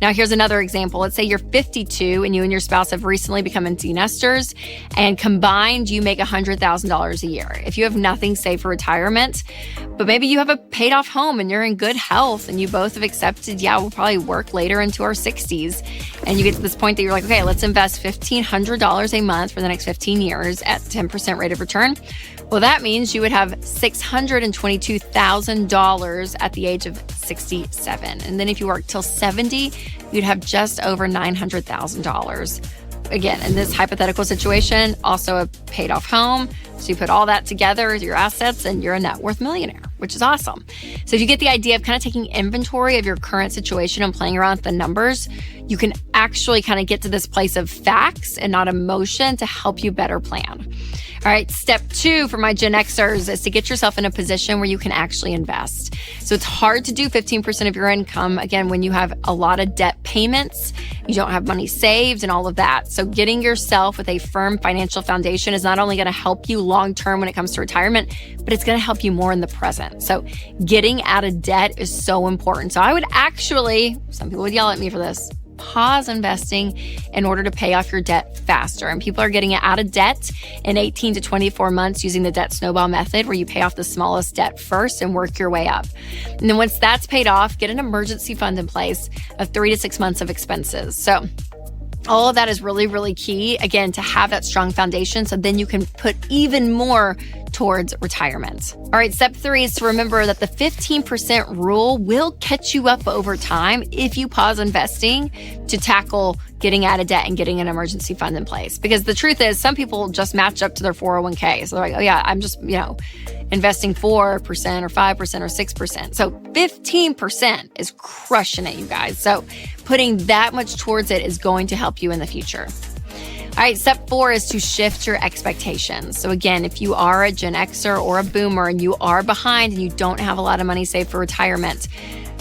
Now, here's another example. Let's say you're 52 and you and your spouse have recently become empty nesters, and combined, you make $100,000 a year. If you have nothing saved for retirement, but maybe you have a paid off home and you're in good health and you both have accepted, we'll probably work later into our 60s. And you get to this point that you're like, okay, let's invest $1,500 a month for the next 15 years at 10% rate of return. Well, that means you would have $622,000 at the age of 67. And then if you work till 70, you'd have just over $900,000. Again, in this hypothetical situation, also a paid off home. So you put all that together as your assets and you're a net worth millionaire, which is awesome. So if you get the idea of kind of taking inventory of your current situation and playing around with the numbers, you can actually kind of get to this place of facts and not emotion to help you better plan. All right, step 2 for my Gen Xers is to get yourself in a position where you can actually invest. So it's hard to do 15% of your income, again, when you have a lot of debt payments, you don't have money saved and all of that. So getting yourself with a firm financial foundation is not only going to help you long-term when it comes to retirement, but it's going to help you more in the present. So getting out of debt is so important. So I would actually, some people would yell at me for this, pause investing in order to pay off your debt faster. And people are getting out of debt in 18 to 24 months using the debt snowball method, where you pay off the smallest debt first and work your way up. And then once that's paid off, get an emergency fund in place of 3 to 6 months of expenses. So all of that is really, really key, again, to have that strong foundation so then you can put even more towards retirement. All right, step 3 is to remember that the 15% rule will catch you up over time if you pause investing to tackle getting out of debt and getting an emergency fund in place. Because the truth is, some people just match up to their 401k. So they're like, oh yeah, I'm just, investing 4% or 5% or 6%. So 15% is crushing it, you guys. So putting that much towards it is going to help you in the future. All right, step 4 is to shift your expectations. So again, if you are a Gen Xer or a boomer and you are behind and you don't have a lot of money saved for retirement,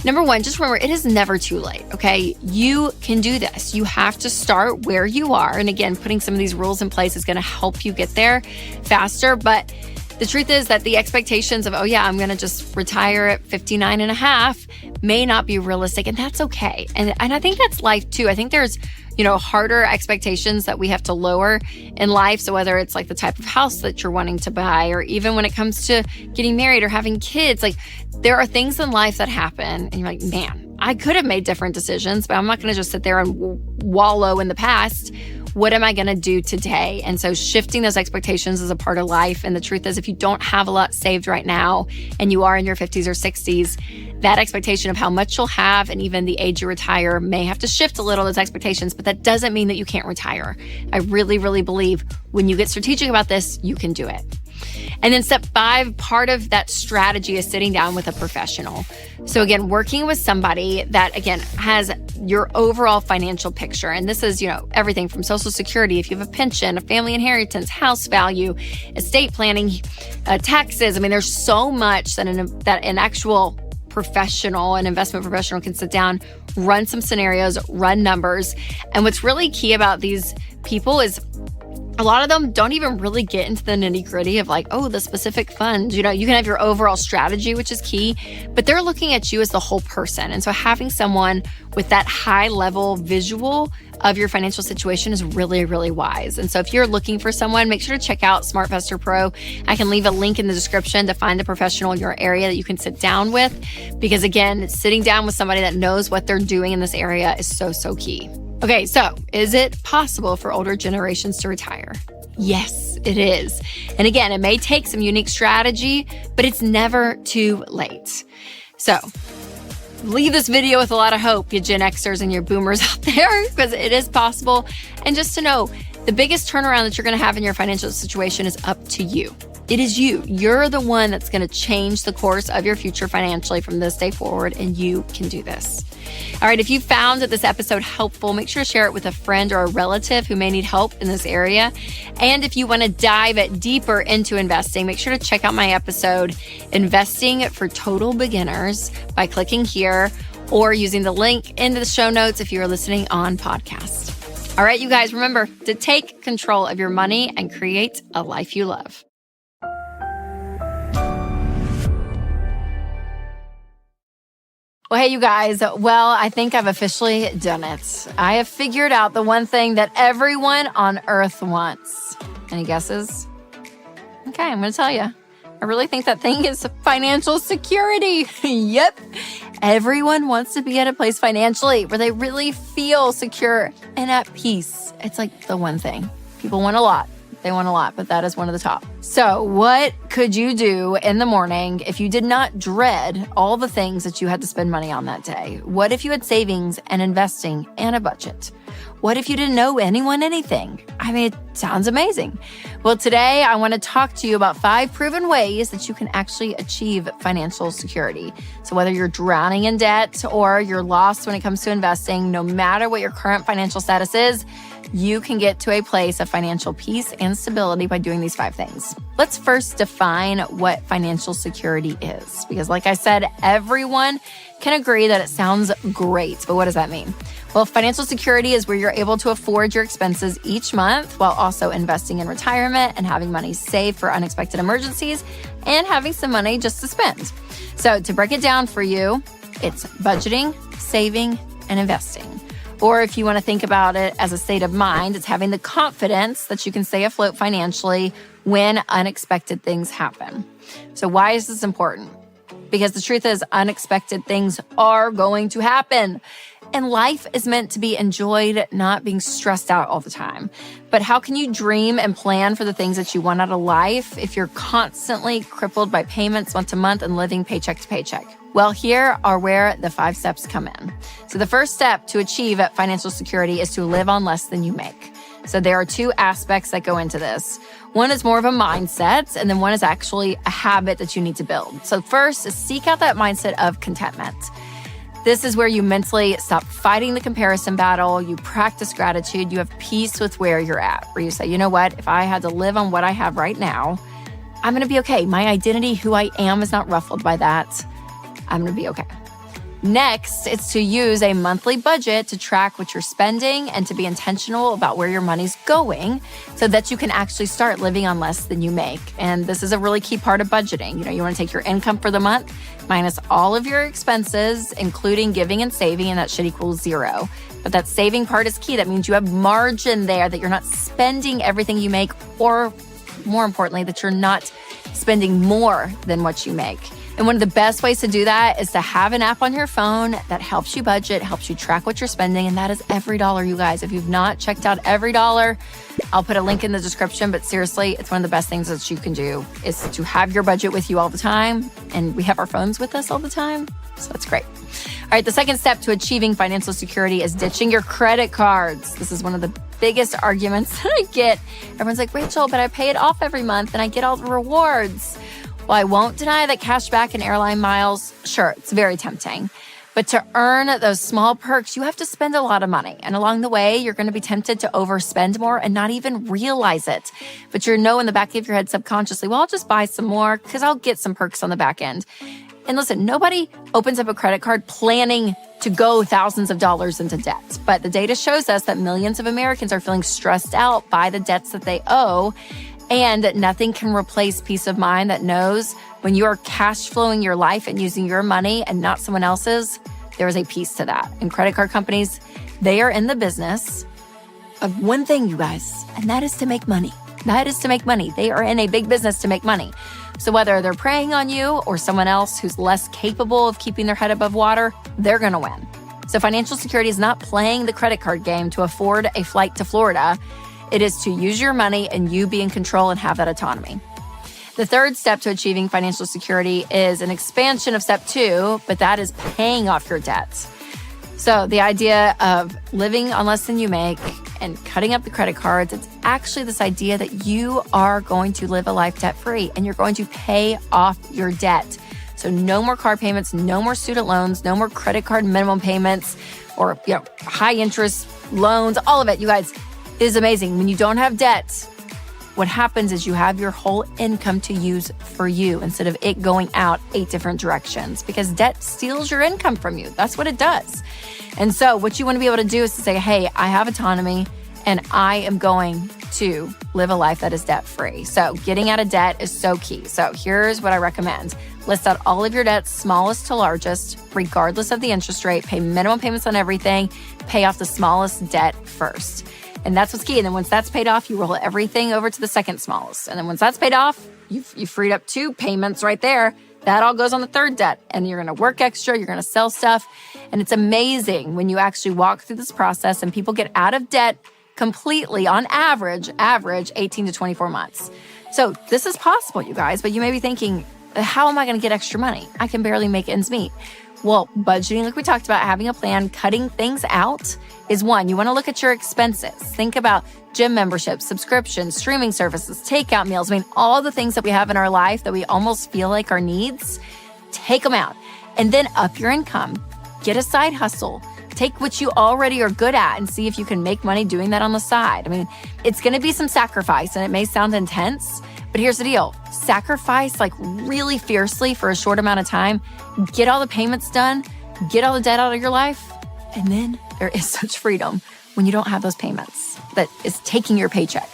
number 1, just remember, it is never too late, okay? You can do this. You have to start where you are. And again, putting some of these rules in place is going to help you get there faster. But the truth is that the expectations of, I'm going to just retire at 59 and a half may not be realistic, and that's okay. And I think that's life too. I think there's, harder expectations that we have to lower in life. So whether it's like the type of house that you're wanting to buy, or even when it comes to getting married or having kids, like there are things in life that happen and you're like, man, I could have made different decisions, but I'm not going to just sit there and wallow in the past. What am I going to do today? And so shifting those expectations is a part of life. And the truth is, if you don't have a lot saved right now and you are in your 50s or 60s, that expectation of how much you'll have and even the age you retire may have to shift a little, those expectations, but that doesn't mean that you can't retire. I really, really believe when you get strategic about this, you can do it. And then step 5, part of that strategy is sitting down with a professional. So again, working with somebody that, again, has your overall financial picture. And this is, everything from Social Security, if you have a pension, a family inheritance, house value, estate planning, taxes. I mean, there's so much that an actual professional, an investment professional can sit down, run some scenarios, run numbers. And what's really key about these people is a lot of them don't even really get into the nitty gritty of the specific fund. You can have your overall strategy, which is key, but they're looking at you as the whole person. And so having someone with that high level visual of your financial situation is really, really wise. And so if you're looking for someone, make sure to check out SmartVestor Pro. I can leave a link in the description to find a professional in your area that you can sit down with, because again, sitting down with somebody that knows what they're doing in this area is so, so key. Okay, so is it possible for older generations to retire? Yes, it is. And again, it may take some unique strategy, but it's never too late. So leave this video with a lot of hope, you Gen Xers and your boomers out there, because it is possible. And just to know, the biggest turnaround that you're going to have in your financial situation is up to you. It is you. You're the one that's going to change the course of your future financially from this day forward, and you can do this. All right, if you found that this episode helpful, make sure to share it with a friend or a relative who may need help in this area. And if you want to dive deeper into investing, make sure to check out my episode, Investing for Total Beginners, by clicking here or using the link in the show notes if you are listening on podcast. All right, you guys, remember to take control of your money and create a life you love. Well, hey, you guys. Well, I think I've officially done it. I have figured out the one thing that everyone on earth wants. Any guesses? Okay, I'm going to tell you. I really think that thing is financial security. Yep. Everyone wants to be at a place financially where they really feel secure and at peace. It's like the one thing. People want a lot. They want a lot, but that is one of the top. So what could you do in the morning if you did not dread all the things that you had to spend money on that day? What if you had savings and investing and a budget? What if you didn't know anyone anything? I mean, it sounds amazing. Well, today I want to talk to you about 5 proven ways that you can actually achieve financial security. So whether you're drowning in debt or you're lost when it comes to investing, no matter what your current financial status is, you can get to a place of financial peace and stability by doing these 5 things. Let's first define what financial security is, because like I said, everyone can agree that it sounds great, but what does that mean? Well, financial security is where you're able to afford your expenses each month while also investing in retirement and having money saved for unexpected emergencies and having some money just to spend. So to break it down for you, it's budgeting, saving, and investing. Or if you want to think about it as a state of mind, it's having the confidence that you can stay afloat financially when unexpected things happen. So why is this important? Because the truth is, unexpected things are going to happen. And life is meant to be enjoyed, not being stressed out all the time. But how can you dream and plan for the things that you want out of life if you're constantly crippled by payments month to month and living paycheck to paycheck? Well, here are where the 5 steps come in. So the first step to achieve financial security is to live on less than you make. So there are 2 aspects that go into this. One is more of a mindset, and then one is actually a habit that you need to build. So first, seek out that mindset of contentment. This is where you mentally stop fighting the comparison battle. You practice gratitude. You have peace with where you're at, where you say, you know what? If I had to live on what I have right now, I'm going to be okay. My identity, who I am, is not ruffled by that. I'm going to be okay. Next, it's to use a monthly budget to track what you're spending and to be intentional about where your money's going so that you can actually start living on less than you make. And this is a really key part of budgeting. You want to take your income for the month minus all of your expenses, including giving and saving, and that should equal 0. But that saving part is key. That means you have margin there, that you're not spending everything you make, or more importantly, that you're not spending more than what you make. And one of the best ways to do that is to have an app on your phone that helps you budget, helps you track what you're spending, and that is EveryDollar, you guys. If you've not checked out EveryDollar, I'll put a link in the description, but seriously, it's one of the best things that you can do is to have your budget with you all the time, and we have our phones with us all the time, so it's great. All right, the second step to achieving financial security is ditching your credit cards. This is one of the biggest arguments that I get. Everyone's like, Rachel, but I pay it off every month and I get all the rewards. Well, I won't deny that cash back and airline miles, sure, it's very tempting. But to earn those small perks, you have to spend a lot of money. And along the way, you're going to be tempted to overspend more and not even realize it. But you know in the back of your head subconsciously, well, I'll just buy some more because I'll get some perks on the back end. And listen, nobody opens up a credit card planning to go thousands of dollars into debt. But the data shows us that millions of Americans are feeling stressed out by the debts that they owe. And nothing can replace peace of mind that knows when you are cash flowing your life and using your money and not someone else's, there is a piece to that. And credit card companies, they are in the business of one thing, you guys, and that is to make money. That is to make money. They are in a big business to make money. So whether they're preying on you or someone else who's less capable of keeping their head above water, they're going to win. So financial security is not playing the credit card game to afford a flight to Florida. It is to use your money and you be in control and have that autonomy. The third step to achieving financial security is an expansion of step 2, but that is paying off your debts. So the idea of living on less than you make and cutting up the credit cards, it's actually this idea that you are going to live a life debt-free and you're going to pay off your debt. So no more car payments, no more student loans, no more credit card minimum payments or high interest loans, all of it, you guys. It is amazing. When you don't have debt, what happens is you have your whole income to use for you instead of it going out 8 different directions, because debt steals your income from you. That's what it does. And so what you want to be able to do is to say, hey, I have autonomy and I am going to live a life that is debt-free. So getting out of debt is so key. So here's what I recommend. List out all of your debts, smallest to largest, regardless of the interest rate. Pay minimum payments on everything. Pay off the smallest debt first. And that's what's key. And then once that's paid off, you roll everything over to the second smallest. And then once that's paid off, you've freed up 2 payments right there. That all goes on the third debt. And you're going to work extra. You're going to sell stuff. And it's amazing when you actually walk through this process and people get out of debt completely on average 18 to 24 months. So this is possible, you guys. But you may be thinking, how am I going to get extra money? I can barely make ends meet. Well, budgeting, like we talked about, having a plan, cutting things out is one. You want to look at your expenses. Think about gym memberships, subscriptions, streaming services, takeout meals. I mean, all the things that we have in our life that we almost feel like are needs, take them out. And then up your income. Get a side hustle. Take what you already are good at and see if you can make money doing that on the side. I mean, it's going to be some sacrifice and it may sound intense, but here's the deal. Sacrifice like really fiercely for a short amount of time, get all the payments done, get all the debt out of your life, and then there is such freedom when you don't have those payments that is taking your paycheck.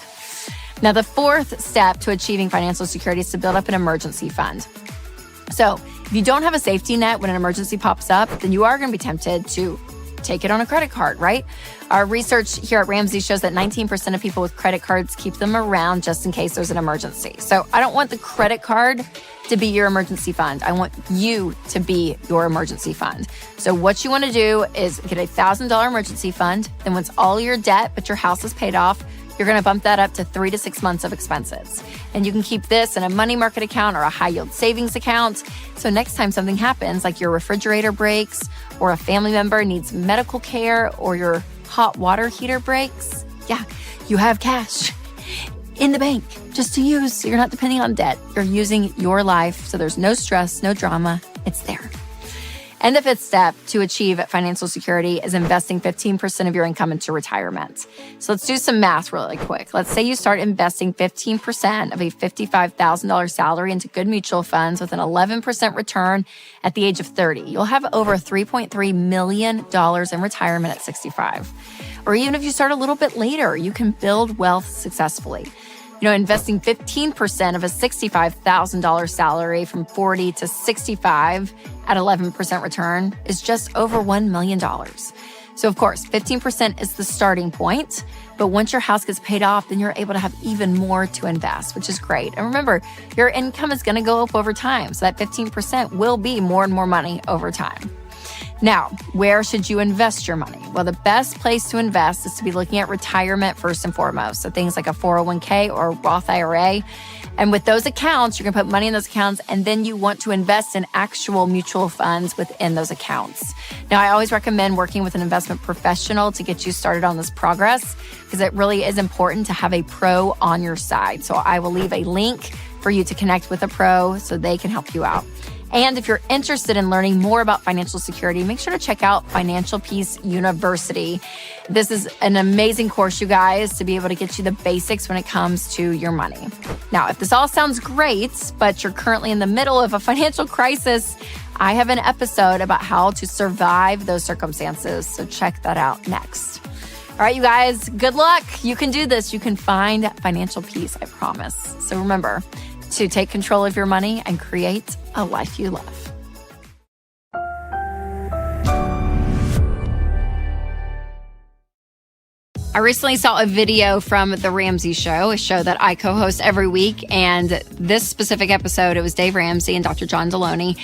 Now, the fourth step to achieving financial security is to build up an emergency fund. So if you don't have a safety net when an emergency pops up, then you are going to be tempted to take it on a credit card, right? Our research here at Ramsey shows that 19% of people with credit cards keep them around just in case there's an emergency. So I don't want the credit card to be your emergency fund. I want you to be your emergency fund. So what you want to do is get a $1,000 emergency fund. Then once all your debt but your house is paid off, you're going to bump that up to 3 to 6 months of expenses. And you can keep this in a money market account or a high yield savings account. So next time something happens, like your refrigerator breaks or a family member needs medical care or your hot water heater breaks, you have cash in the bank just to use. So you're not depending on debt. You're using your life. So there's no stress, no drama. It's there. And the fifth step to achieve financial security is investing 15% of your income into retirement. So let's do some math really quick. Let's say you start investing 15% of a $55,000 salary into good mutual funds with an 11% return at the age of 30. You'll have over $3.3 million in retirement at 65. Or even if you start a little bit later, you can build wealth successfully. You know, investing 15% of a $65,000 salary from 40 to 65 at 11% return is just over $1 million. So of course, 15% is the starting point, but once your house gets paid off, then you're able to have even more to invest, which is great. And remember, your income is going to go up over time. So that 15% will be more and more money over time. Now, where should you invest your money? Well, the best place to invest is to be looking at retirement first and foremost. So things like a 401k or a Roth IRA. And with those accounts, you're going to put money in those accounts, and then you want to invest in actual mutual funds within those accounts. Now, I always recommend working with an investment professional to get you started on this progress because it really is important to have a pro on your side. So I will leave a link for you to connect with a pro so they can help you out. And if you're interested in learning more about financial security, make sure to check out Financial Peace University. This is an amazing course, you guys, to be able to get you the basics when it comes to your money. Now, if this all sounds great, but you're currently in the middle of a financial crisis, I have an episode about how to survive those circumstances. So check that out next. All right, you guys, good luck. You can do this. You can find financial peace, I promise. So remember to take control of your money and create a life you love. I recently saw a video from The Ramsey Show, a show that I co-host every week. And this specific episode, it was Dave Ramsey and Dr. John Deloney.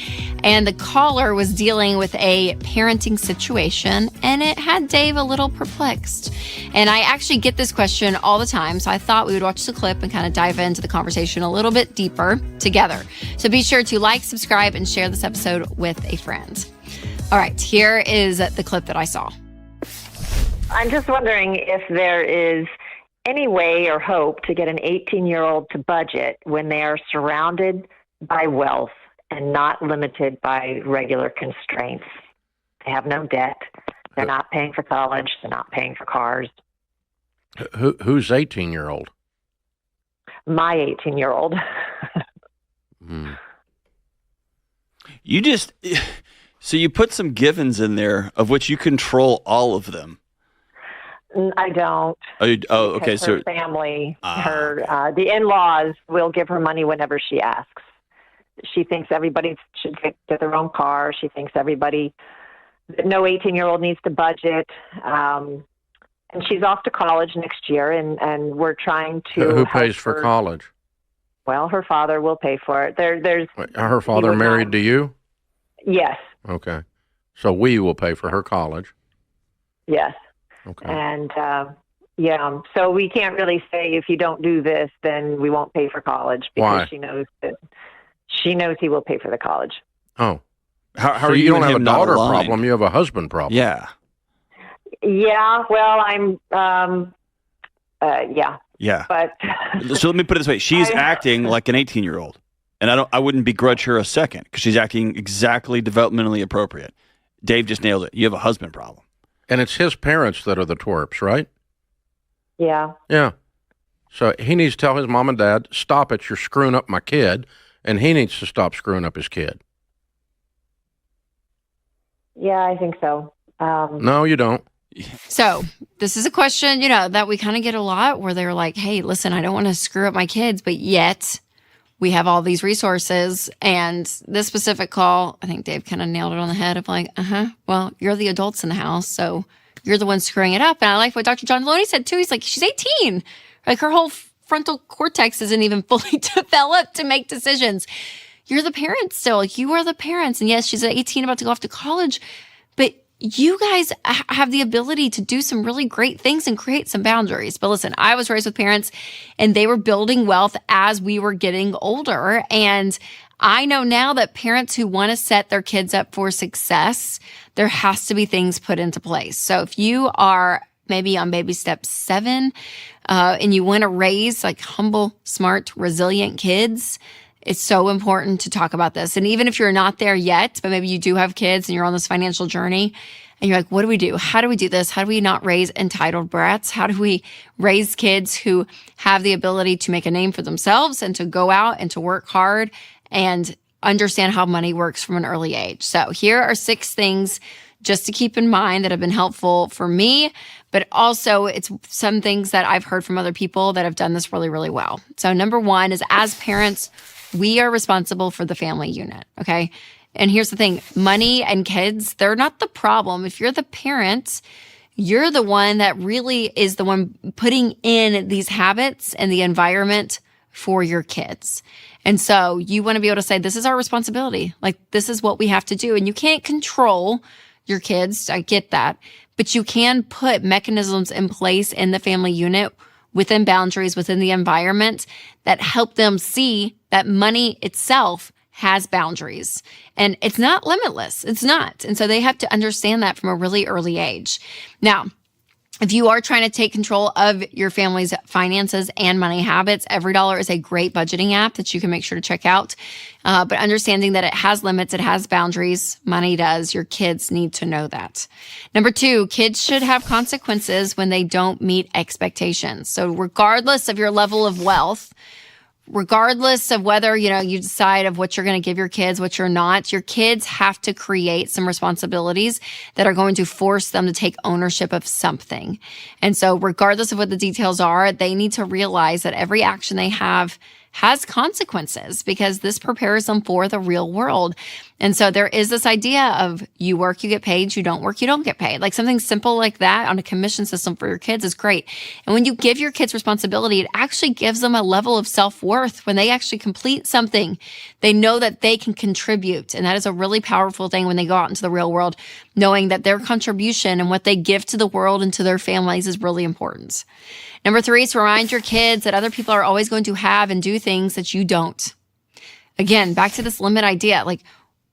And the caller was dealing with a parenting situation, and it had Dave a little perplexed. And I actually get this question all the time. So I thought we would watch the clip and kind of dive into the conversation a little bit deeper together. So be sure to like, subscribe, and share this episode with a friend. All right, here is the clip that I saw. I'm just wondering if there is any way or hope to get an 18-year-old to budget when they are surrounded by wealth and not limited by regular constraints. They have no debt. They're not paying for college. They're not paying for cars. Who's 18-year-old? My 18-year-old. So you put some givens in there of which you control all of them. I don't. Okay. So her family, the in-laws will give her money whenever she asks. She thinks everybody should get their own car. She thinks no 18-year-old needs to budget. And she's off to college next year, and we're trying to. Who pays for college? Well, her father will pay for it. Her father married to you? Yes. Okay. So we will pay for her college. Yes. Okay. And so we can't really say if you don't do this, then we won't pay for college, because Why? she knows he will pay for the college. Oh. How So are you you don't and have a him not daughter aligned? problem, you have a husband problem. Yeah. Yeah. Well, I'm. Yeah. Yeah. But So let me put it this way: she's acting like an 18-year-old, and I wouldn't begrudge her a second, because she's acting exactly developmentally appropriate. Dave just nailed it. You have a husband problem. And it's his parents that are the twerps, right? yeah. Yeah. So he needs to tell his mom and dad, stop it, you're screwing up my kid, and he needs to stop screwing up his kid. Yeah, I think so. No, you don't. So this is a question, that we kind of get a lot, where they're like, hey, listen, I don't want to screw up my kids, but yet we have all these resources. And this specific call, I think Dave kind of nailed it on the head of like, well, you're the adults in the house, so you're the one screwing it up. And I like what Dr. John Maloney said too. He's like, she's 18. Like, her whole frontal cortex isn't even fully developed to make decisions. You're the parents still. You are the parents. And yes, she's 18, about to go off to college, but you guys have the ability to do some really great things and create some boundaries. But listen, I was raised with parents, and they were building wealth as we were getting older. And I know now that parents who want to set their kids up for success, there has to be things put into place. So if you are maybe on baby step 7, and you want to raise like humble, smart, resilient kids, it's so important to talk about this. And even if you're not there yet, but maybe you do have kids and you're on this financial journey, and you're like, what do we do? How do we do this? How do we not raise entitled brats? How do we raise kids who have the ability to make a name for themselves and to go out and to work hard and understand how money works from an early age? So here are 6 things just to keep in mind that have been helpful for me, but also it's some things that I've heard from other people that have done this really, really well. So number 1 is, as parents, we are responsible for the family unit, okay? And here's the thing, money and kids, they're not the problem. If you're the parent, you're the one that really is the one putting in these habits and the environment for your kids. And so you want to be able to say, this is our responsibility. Like, this is what we have to do. And you can't control your kids. I get that. But you can put mechanisms in place in the family unit, within boundaries, within the environment, that help them see that money itself has boundaries, and it's not limitless. It's not. And so they have to understand that from a really early age. Now, if you are trying to take control of your family's finances and money habits, EveryDollar is a great budgeting app that you can make sure to check out. But understanding that it has limits, it has boundaries, money does. Your kids need to know that. Number 2, kids should have consequences when they don't meet expectations. So regardless of your level of wealth, regardless of whether, you decide of what you're going to give your kids, what you're not, your kids have to create some responsibilities that are going to force them to take ownership of something. And so regardless of what the details are, they need to realize that every action they have has consequences, because this prepares them for the real world. And so there is this idea of, you work, you get paid, you don't work, you don't get paid. Like, something simple like that on a commission system for your kids is great. And when you give your kids responsibility, it actually gives them a level of self-worth. When they actually complete something, they know that they can contribute. And that is a really powerful thing when they go out into the real world, knowing that their contribution and what they give to the world and to their families is really important. Number 3 is to remind your kids that other people are always going to have and do things that you don't. Again, back to this limit idea. Like,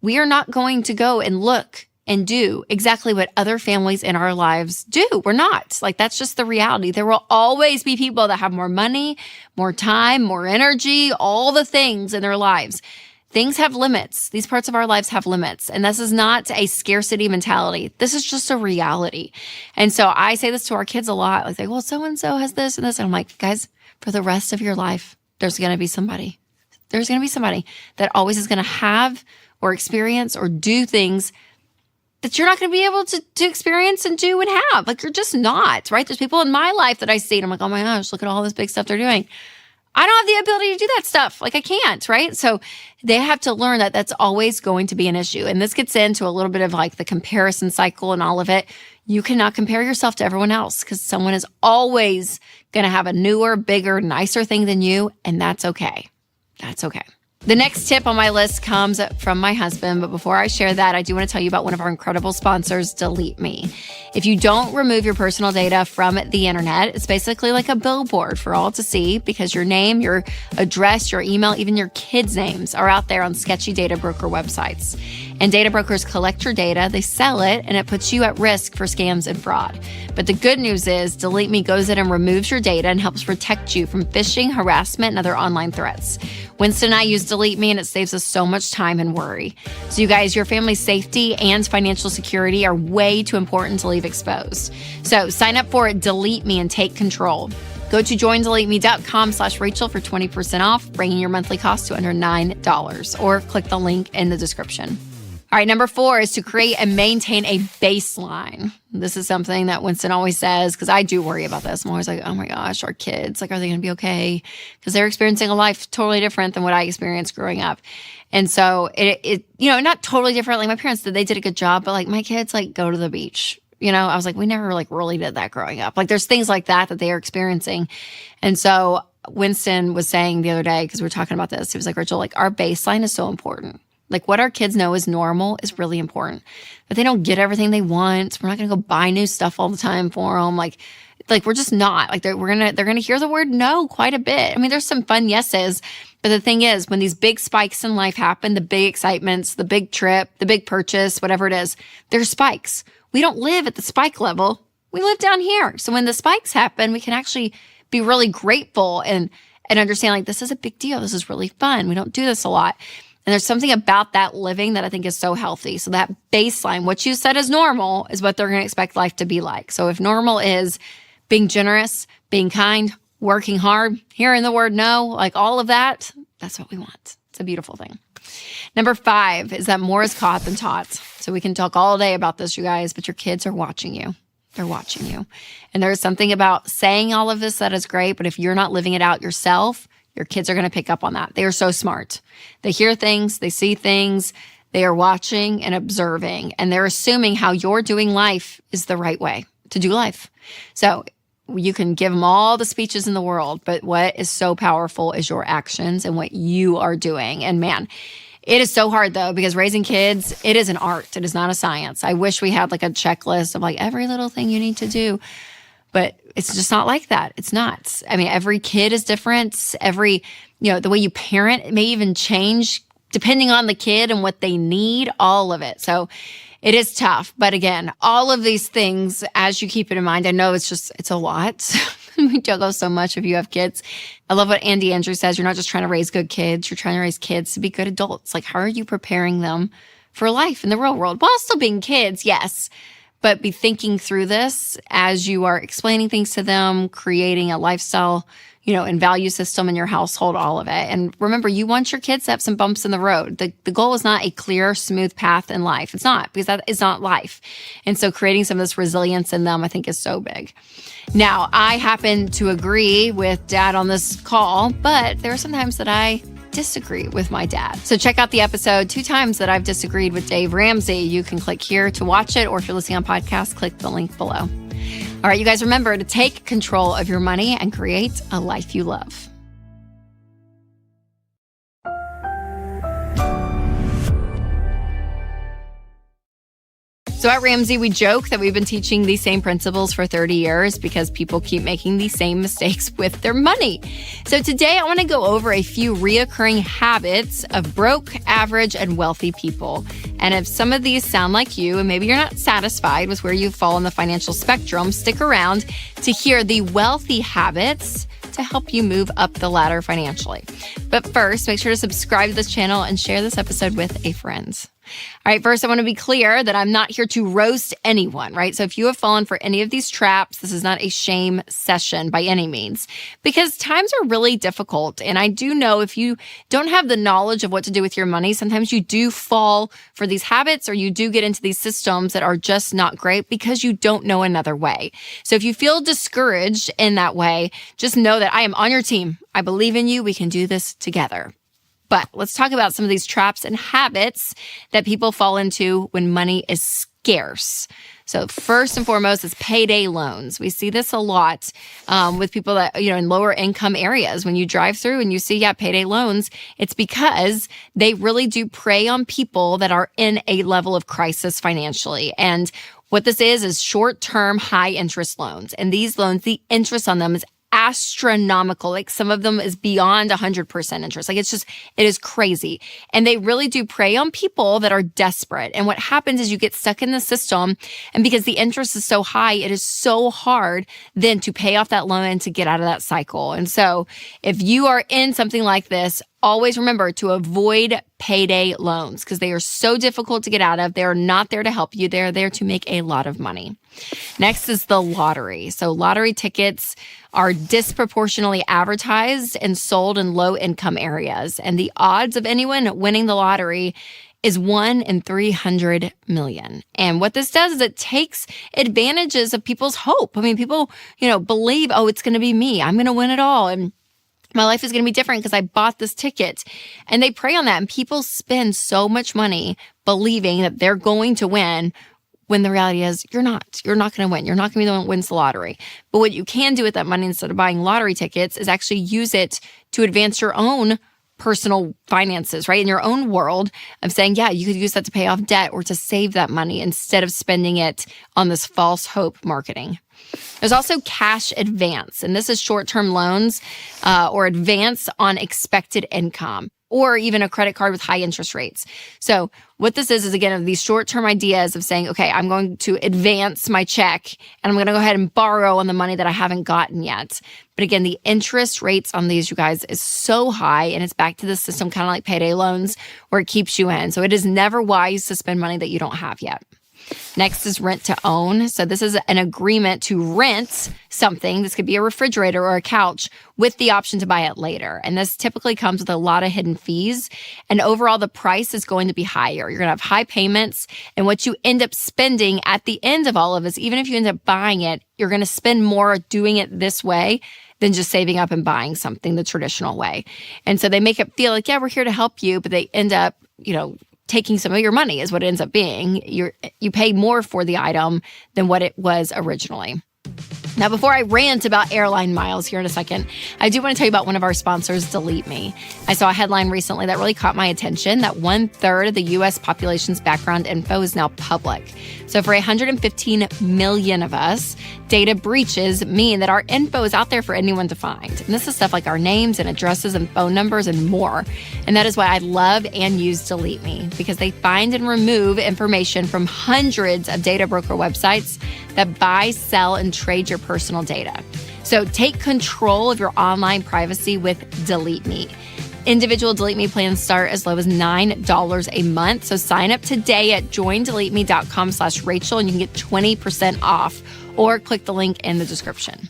we are not going to go and look and do exactly what other families in our lives do. We're not. Like, that's just the reality. There will always be people that have more money, more time, more energy, all the things in their lives. Things have limits. These parts of our lives have limits. And this is not a scarcity mentality. This is just a reality. And so I say this to our kids a lot. Like, well, so-and-so has this and this. And I'm like, guys, for the rest of your life, there's going to be somebody. There's going to be somebody that always is going to have or experience or do things that you're not going to be able to experience and do and have. Like, you're just not, right? There's people in my life that I see and I'm like, oh my gosh, look at all this big stuff they're doing. I don't have the ability to do that stuff. Like I can't, right? So they have to learn that that's always going to be an issue. And this gets into a little bit of like the comparison cycle and all of it. You cannot compare yourself to everyone else because someone is always going to have a newer, bigger, nicer thing than you. And that's okay. That's okay. The next tip on my list comes from my husband, but before I share that, I do want to tell you about one of our incredible sponsors, Delete Me. If you don't remove your personal data from the internet, it's basically like a billboard for all to see because your name, your address, your email, even your kids' names are out there on sketchy data broker websites. And data brokers collect your data, they sell it, and it puts you at risk for scams and fraud. But the good news is Delete Me goes in and removes your data and helps protect you from phishing, harassment, and other online threats. Winston and I use Delete Me, and it saves us so much time and worry. So you guys, your family's safety and financial security are way too important to leave exposed. So sign up for it, Delete Me, and take control. Go to joindeleteme.com/Rachel for 20% off, bringing your monthly cost to under $9, or click the link in the description. All right, number 4 is to create and maintain a baseline. This is something that Winston always says, because I do worry about this. I'm always like, oh my gosh, our kids, like, are they going to be okay? Because they're experiencing a life totally different than what I experienced growing up. And so it not totally different. Like my parents did, they did a good job, but like my kids like go to the beach. I was like, we never like really did that growing up. Like there's things like that they are experiencing. And so Winston was saying the other day, because we were talking about this, he was like, Rachel, like our baseline is so important. Like what our kids know is normal is really important. But they don't get everything they want. We're not going to go buy new stuff all the time for them. Like we're just not. Like they're going to hear the word no quite a bit. I mean, there's some fun yeses, but the thing is, when these big spikes in life happen, the big excitements, the big trip, the big purchase, whatever it is, there's spikes. We don't live at the spike level. We live down here. So when the spikes happen, we can actually be really grateful and understand like this is a big deal. This is really fun. We don't do this a lot. And there's something about that living that I think is so healthy. So that baseline, what you said is normal, is what they're going to expect life to be like. So if normal is being generous, being kind, working hard, hearing the word no, like all of that, that's what we want. It's a beautiful thing. Number 5 is that more is caught than taught. So we can talk all day about this, you guys, but your kids are watching you. They're watching you. And there's something about saying all of this that is great, but if you're not living it out yourself, your kids are going to pick up on that. They are so smart. They hear things, they see things, they are watching and observing, and they're assuming how you're doing life is the right way to do life. So you can give them all the speeches in the world, but what is so powerful is your actions and what you are doing. And man, it is so hard though, because raising kids, it is an art. It is not a science. I wish we had like a checklist of like every little thing you need to do. But it's just not like that. It's not. I mean, every kid is different. The way you parent may even change depending on the kid and what they need, all of it. So it is tough. But again, all of these things, as you keep it in mind, I know it's a lot. We juggle so much if you have kids. I love what Andy Andrews says. You're not just trying to raise good kids. You're trying to raise kids to be good adults. Like, how are you preparing them for life in the real world while still being kids? Yes. But be thinking through this as you are explaining things to them, creating a lifestyle, and value system in your household, all of it. And remember, you want your kids to have some bumps in the road. The goal is not a clear, smooth path in life. It's not, because that is not life. And so creating some of this resilience in them, I think, is so big. Now, I happen to agree with Dad on this call, but there are some times that I disagree with my dad. So check out the episode 2 times that I've disagreed with Dave Ramsey. You can click here to watch it, or if you're listening on podcast, click the link below. All right, you guys, remember to take control of your money and create a life you love. So at Ramsey, we joke that we've been teaching these same principles for 30 years because people keep making these same mistakes with their money. So today I want to go over a few reoccurring habits of broke, average, and wealthy people. And if some of these sound like you, and maybe you're not satisfied with where you fall on the financial spectrum, stick around to hear the wealthy habits to help you move up the ladder financially. But first, make sure to subscribe to this channel and share this episode with a friend. All right, first, I want to be clear that I'm not here to roast anyone, right? So if you have fallen for any of these traps, this is not a shame session by any means, because times are really difficult. And I do know if you don't have the knowledge of what to do with your money, sometimes you do fall for these habits or you do get into these systems that are just not great because you don't know another way. So if you feel discouraged in that way, just know that I am on your team. I believe in you. We can do this together. But let's talk about some of these traps and habits that people fall into when money is scarce. So first and foremost is payday loans. We see this a lot with people that, in lower income areas. When you drive through and you see, payday loans, it's because they really do prey on people that are in a level of crisis financially. And what this is short-term, high-interest loans. And these loans, the interest on them is astronomical. Like some of them is beyond 100% interest. Like it is crazy. And they really do prey on people that are desperate. And what happens is you get stuck in the system. And because the interest is so high, it is so hard then to pay off that loan and to get out of that cycle. And so if you are in something like this, always remember to avoid payday loans because they are so difficult to get out of. They are not there to help you. They're there to make a lot of money. Next is the lottery. So lottery tickets are disproportionately advertised and sold in low-income areas. And the odds of anyone winning the lottery is 1 in 300 million. And what this does is it takes advantages of people's hope. I mean, people, believe, it's going to be me. I'm going to win it all. And my life is going to be different because I bought this ticket. And they prey on that. And people spend so much money believing that they're going to win when the reality is you're not. You're not going to win. You're not going to be the one that wins the lottery. But what you can do with that money instead of buying lottery tickets is actually use it to advance your own personal finances, right? In your own world of saying, you could use that to pay off debt or to save that money instead of spending it on this false hope marketing. There's also cash advance, and this is short-term loans or advance on expected income, or even a credit card with high interest rates. So what this is again, these short-term ideas of saying, okay, I'm going to advance my check and I'm going to go ahead and borrow on the money that I haven't gotten yet. But again, the interest rates on these, you guys, is so high, and it's back to the system, kind of like payday loans, where it keeps you in. So it is never wise to spend money that you don't have yet. Next is rent to own. So this is an agreement to rent something. This could be a refrigerator or a couch with the option to buy it later. And this typically comes with a lot of hidden fees. And overall, the price is going to be higher. You're going to have high payments. And what you end up spending at the end of all of this, even if you end up buying it, you're going to spend more doing it this way than just saving up and buying something the traditional way. And so they make it feel like, we're here to help you, but they end up, taking some of your money is what it ends up being. You pay more for the item than what it was originally. Now, before I rant about airline miles here in a second, I do want to tell you about one of our sponsors, Delete Me. I saw a headline recently that really caught my attention that 1/3 of the U.S. population's background info is now public. So for 115 million of us, data breaches mean that our info is out there for anyone to find. And this is stuff like our names and addresses and phone numbers and more. And that is why I love and use Delete Me, because they find and remove information from hundreds of data broker websites that buy, sell, and trade your personal data. So take control of your online privacy with Delete Me. Individual Delete Me plans start as low as $9 a month. So sign up today at joindeleteme.com/Rachel and you can get 20% off, or click the link in the description.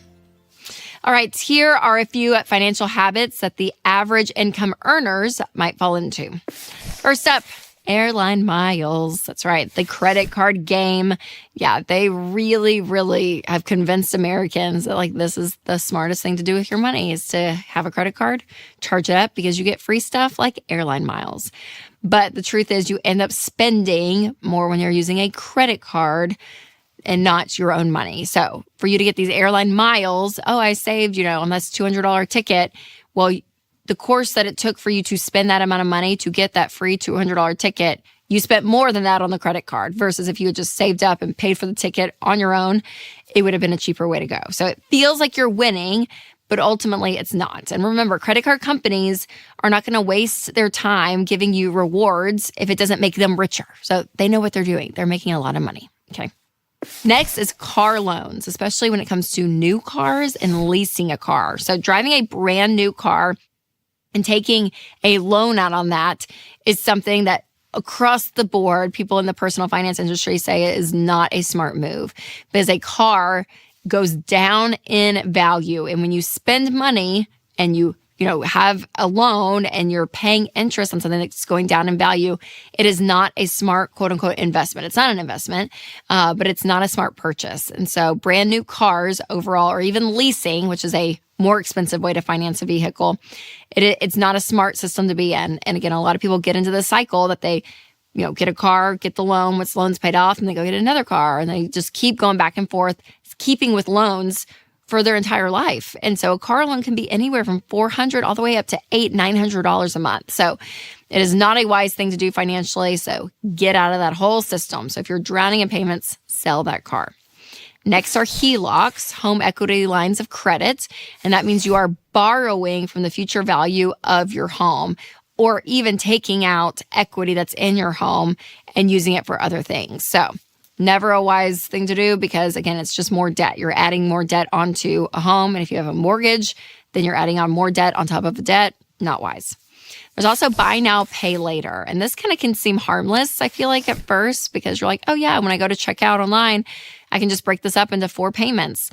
All right, here are a few financial habits that the average income earners might fall into. First up, airline miles. That's right. The credit card game. Yeah, they really, really have convinced Americans that this is the smartest thing to do with your money is to have a credit card, charge it up because you get free stuff like airline miles. But the truth is you end up spending more when you're using a credit card and not your own money. So for you to get these airline miles, I saved, on this $200 ticket. Well, the course that it took for you to spend that amount of money to get that free $200 ticket, you spent more than that on the credit card versus if you had just saved up and paid for the ticket on your own, it would have been a cheaper way to go. So it feels like you're winning, but ultimately it's not. And remember, credit card companies are not going to waste their time giving you rewards if it doesn't make them richer. So they know what they're doing. They're making a lot of money. Okay. Next is car loans, especially when it comes to new cars and leasing a car. So driving a brand new car and taking a loan out on that is something that across the board, people in the personal finance industry say it is not a smart move because a car goes down in value. And when you spend money and you have a loan and you're paying interest on something that's going down in value, it is not a smart, quote unquote, investment. It's not an investment, but it's not a smart purchase. And so brand new cars overall, or even leasing, which is a more expensive way to finance a vehicle, it's not a smart system to be in. And again, a lot of people get into the cycle that they, get a car, get the loan, once the loan's paid off, and they go get another car. And they just keep going back and forth, keeping with loans for their entire life. And so a car loan can be anywhere from $400 all the way up to $800-$900 a month. So it is not a wise thing to do financially. So get out of that whole system. So if you're drowning in payments, sell that car. Next are HELOCs, home equity lines of credit. And that means you are borrowing from the future value of your home, or even taking out equity that's in your home and using it for other things. So never a wise thing to do because, again, it's just more debt. You're adding more debt onto a home. And if you have a mortgage, then you're adding on more debt on top of a debt. Not wise. There's also buy now, pay later. And this kind of can seem harmless, I feel like, at first, because you're like, oh yeah, when I go to check out online, I can just break this up into 4 payments.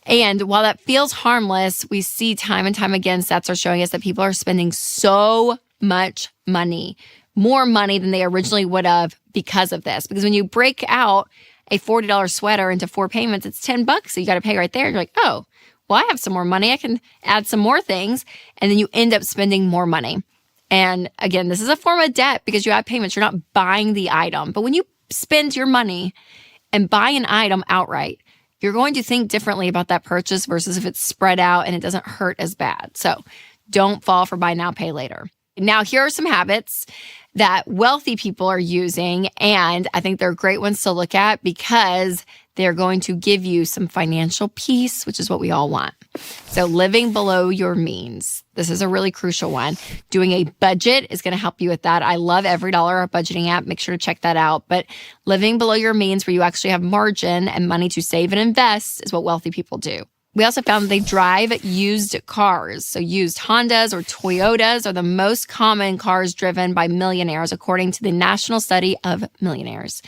And while that feels harmless, we see time and time again, stats are showing us that people are spending so much money, more money than they originally would have because of this. Because when you break out a $40 sweater into 4 payments, it's $10 so you got to pay right there. And you're like, oh, well, I have some more money. I can add some more things. And then you end up spending more money. And again, this is a form of debt because you have payments. You're not buying the item. But when you spend your money and buy an item outright, you're going to think differently about that purchase versus if it's spread out and it doesn't hurt as bad. So don't fall for buy now, pay later. Now, here are some habits that wealthy people are using, and I think they're great ones to look at because they're going to give you some financial peace, which is what we all want. So living below your means. This is a really crucial one. Doing a budget is going to help you with that. I love Every Dollar, our budgeting app. Make sure to check that out. But living below your means where you actually have margin and money to save and invest is what wealthy people do. We also found that they drive used cars. So used Hondas or Toyotas are the most common cars driven by millionaires, according to the National Study of Millionaires.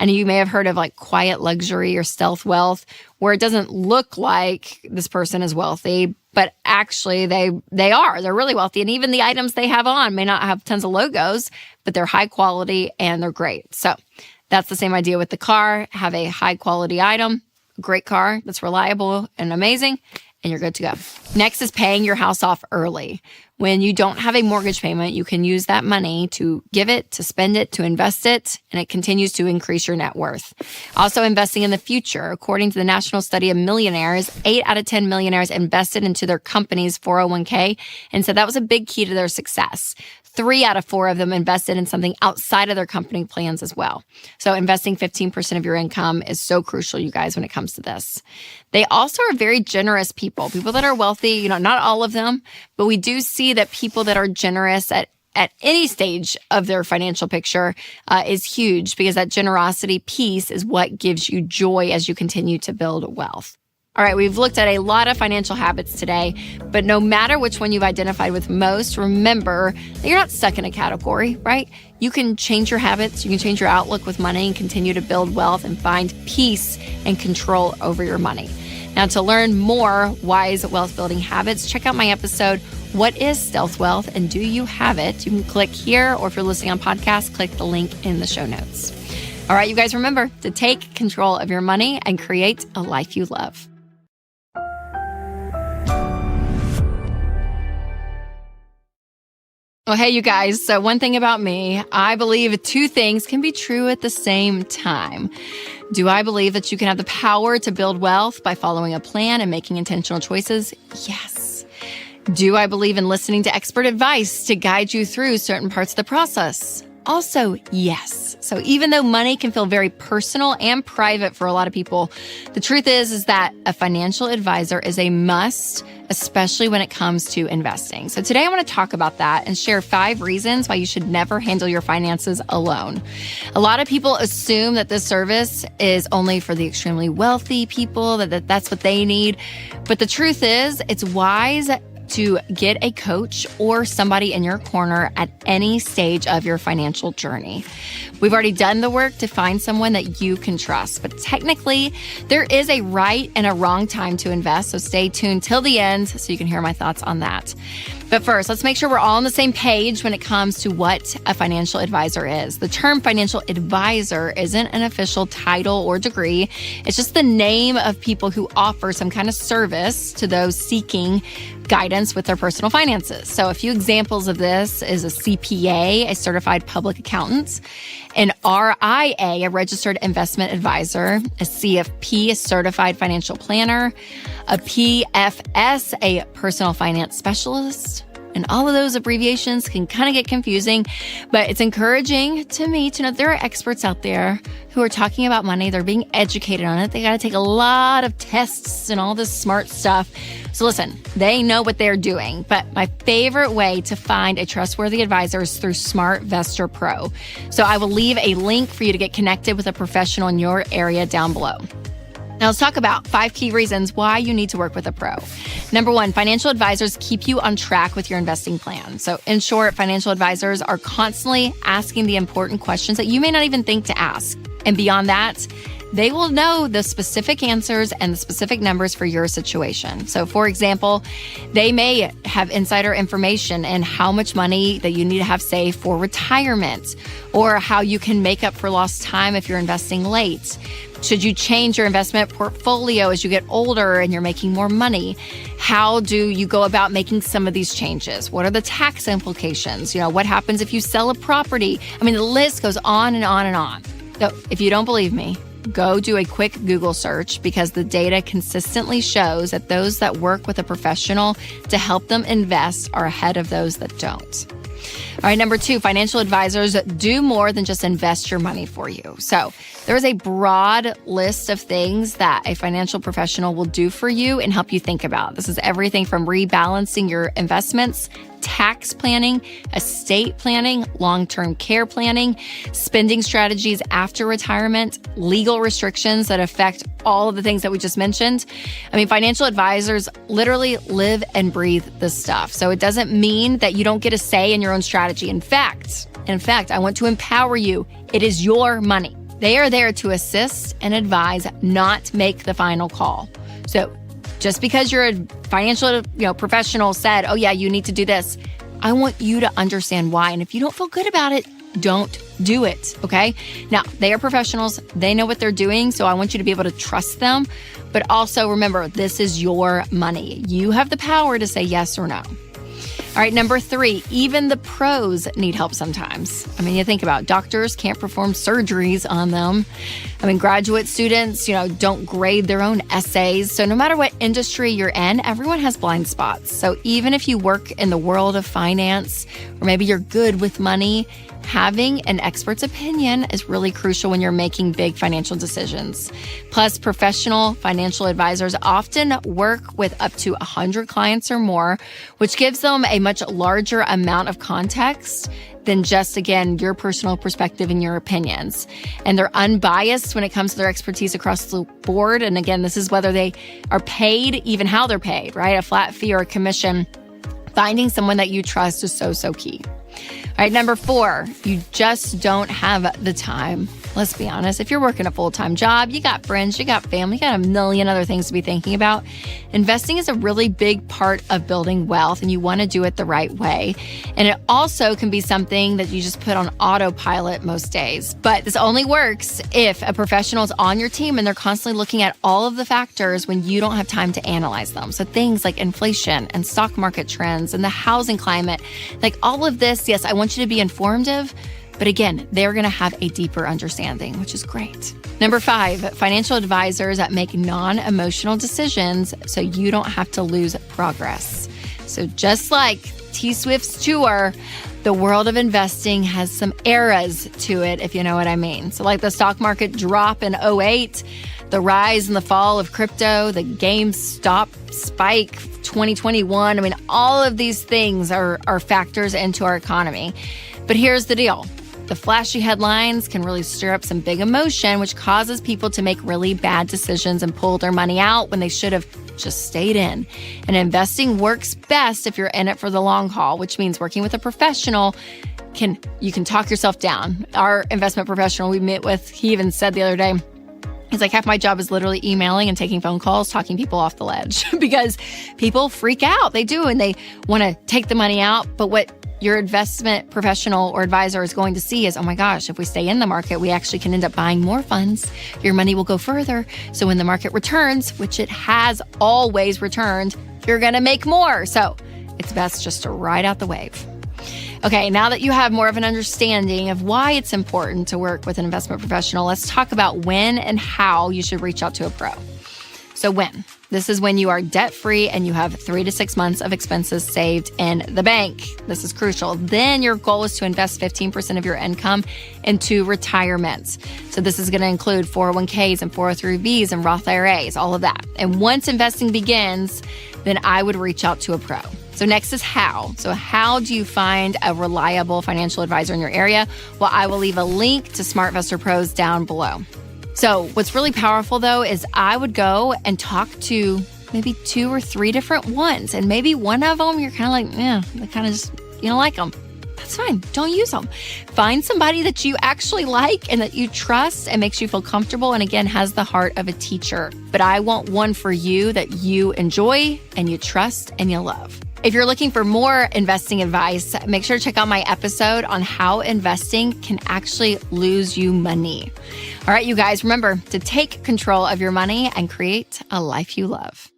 And you may have heard of like quiet luxury or stealth wealth, where it doesn't look like this person is wealthy, but actually they are. They're really wealthy. And even the items they have on may not have tons of logos, but they're high quality and they're great. So that's the same idea with the car. Have a high quality item. Great car that's reliable and amazing, and you're good to go. Next is paying your house off early. When you don't have a mortgage payment, you can use that money to give it, to spend it, to invest it, and it continues to increase your net worth. Also investing in the future. According to the National Study of Millionaires, 8 out of 10 millionaires invested into their company's 401k, and so that was a big key to their success. 3 out of 4 of them invested in something outside of their company plans as well. So investing 15% of your income is so crucial, you guys, when it comes to this. They also are very generous people that are wealthy, not all of them, but we do see that people that are generous at any stage of their financial picture is huge because that generosity piece is what gives you joy as you continue to build wealth. All right, we've looked at a lot of financial habits today, but no matter which one you've identified with most, remember that you're not stuck in a category, right? You can change your habits, you can change your outlook with money and continue to build wealth and find peace and control over your money. Now, to learn more wise wealth building habits, check out my episode, What is Stealth Wealth and Do You Have It? You can click here, or if you're listening on podcast, click the link in the show notes. All right, you guys, remember to take control of your money and create a life you love. Well, hey, you guys. So one thing about me, I believe 2 things can be true at the same time. Do I believe that you can have the power to build wealth by following a plan and making intentional choices? Yes. Do I believe in listening to expert advice to guide you through certain parts of the process? Also, yes. So even though money can feel very personal and private for a lot of people, the truth is that a financial advisor is a must, especially when it comes to investing. So today I want to talk about that and share 5 reasons why you should never handle your finances alone. A lot of people assume that this service is only for the extremely wealthy people, that's what they need. But the truth is, it's wise to get a coach or somebody in your corner at any stage of your financial journey. We've already done the work to find someone that you can trust, but technically there is a right and a wrong time to invest. So stay tuned till the end so you can hear my thoughts on that. But first, let's make sure we're all on the same page when it comes to what a financial advisor is. The term financial advisor isn't an official title or degree. It's just the name of people who offer some kind of service to those seeking guidance with their personal finances. So a few examples of this is a CPA, a certified public accountant, an RIA, a registered investment advisor, a CFP, a certified financial planner, a PFS, a personal finance specialist. And all of those abbreviations can kind of get confusing, but it's encouraging to me to know there are experts out there who are talking about money. They're being educated on it. They got to take a lot of tests and all this smart stuff. So listen, they know what they're doing. But my favorite way to find a trustworthy advisor is through SmartVestor Pro. So I will leave a link for you to get connected with a professional in your area down below. Now let's talk about 5 key reasons why you need to work with a pro. Number 1, financial advisors keep you on track with your investing plan. So in short, financial advisors are constantly asking the important questions that you may not even think to ask. And beyond that, they will know the specific answers and the specific numbers for your situation. So for example, they may have insider information in how much money that you need to have saved for retirement, or how you can make up for lost time if you're investing late. Should you change your investment portfolio as you get older and you're making more money? How do you go about making some of these changes? What are the tax implications? What happens if you sell a property? I mean, the list goes on and on and on. So if you don't believe me, go do a quick Google search, because the data consistently shows that those that work with a professional to help them invest are ahead of those that don't. All right, number 2, financial advisors do more than just invest your money for you. So there is a broad list of things that a financial professional will do for you and help you think about. This is everything from rebalancing your investments, tax planning, estate planning, long-term care planning, spending strategies after retirement, legal restrictions that affect all of the things that we just mentioned. I mean, financial advisors literally live and breathe this stuff. So it doesn't mean that you don't get a say in your own strategy. In fact, I want to empower you. It is your money. They are there to assist and advise, not make the final call. So just because you're a financial professional said, oh yeah, you need to do this, I want you to understand why. And if you don't feel good about it, don't do it, okay? Now, they are professionals. They know what they're doing, so I want you to be able to trust them. But also remember, this is your money. You have the power to say yes or no. All right, number 3, even the pros need help sometimes. I mean, you think about it, doctors can't perform surgeries on them. I mean, graduate students, don't grade their own essays. So no matter what industry you're in, everyone has blind spots. So even if you work in the world of finance, or maybe you're good with money, having an expert's opinion is really crucial when you're making big financial decisions. Plus, professional financial advisors often work with up to 100 clients or more, which gives them a much larger amount of context than just, again, your personal perspective and your opinions. And they're unbiased when it comes to their expertise across the board. And again, this is whether they are paid, even how they're paid, right? A flat fee or a commission. Finding someone that you trust is so key. All right, number 4, you just don't have the time. Let's be honest. If you're working a full-time job, you got friends, you got family, you got a million other things to be thinking about. Investing is a really big part of building wealth, and you want to do it the right way. And it also can be something that you just put on autopilot most days. But this only works if a professional is on your team and they're constantly looking at all of the factors when you don't have time to analyze them. So things like inflation and stock market trends and the housing climate, like all of this, yes, I want you to be informative. But again, they're going to have a deeper understanding, which is great. Number 5, financial advisors that make non-emotional decisions so you don't have to lose progress. So just like T Swift's tour, the world of investing has some eras to it, if you know what I mean. So like the stock market drop in 2008, the rise and the fall of crypto, the GameStop spike 2021. I mean, all of these things are factors into our economy. But here's the deal. The flashy headlines can really stir up some big emotion, which causes people to make really bad decisions and pull their money out when they should have just stayed in. And investing works best if you're in it for the long haul, which means working with a professional you can talk yourself down. Our investment professional we met with, he even said the other day, he's like, half my job is literally emailing and taking phone calls, talking people off the ledge because people freak out. They do, and they want to take the money out. But what your investment professional or advisor is going to see is, oh my gosh, if we stay in the market, we actually can end up buying more funds. Your money will go further. So when the market returns, which it has always returned, you're going to make more. So it's best just to ride out the wave. Okay, now that you have more of an understanding of why it's important to work with an investment professional, let's talk about when and how you should reach out to a pro. So when? This is when you are debt-free and you have 3 to 6 months of expenses saved in the bank. This is crucial. Then your goal is to invest 15% of your income into retirement. So this is going to include 401ks and 403bs and Roth IRAs, all of that. And once investing begins, then I would reach out to a pro. So next is how. So how do you find a reliable financial advisor in your area? Well, I will leave a link to SmartVestor Pros down below. So what's really powerful though is I would go and talk to maybe 2 or 3 different ones. And maybe one of them you're kind of like, they kind of just, you don't like them. That's fine. Don't use them. Find somebody that you actually like and that you trust and makes you feel comfortable and again has the heart of a teacher. But I want one for you that you enjoy and you trust and you love. If you're looking for more investing advice, make sure to check out my episode on how investing can actually lose you money. All right, you guys, remember to take control of your money and create a life you love.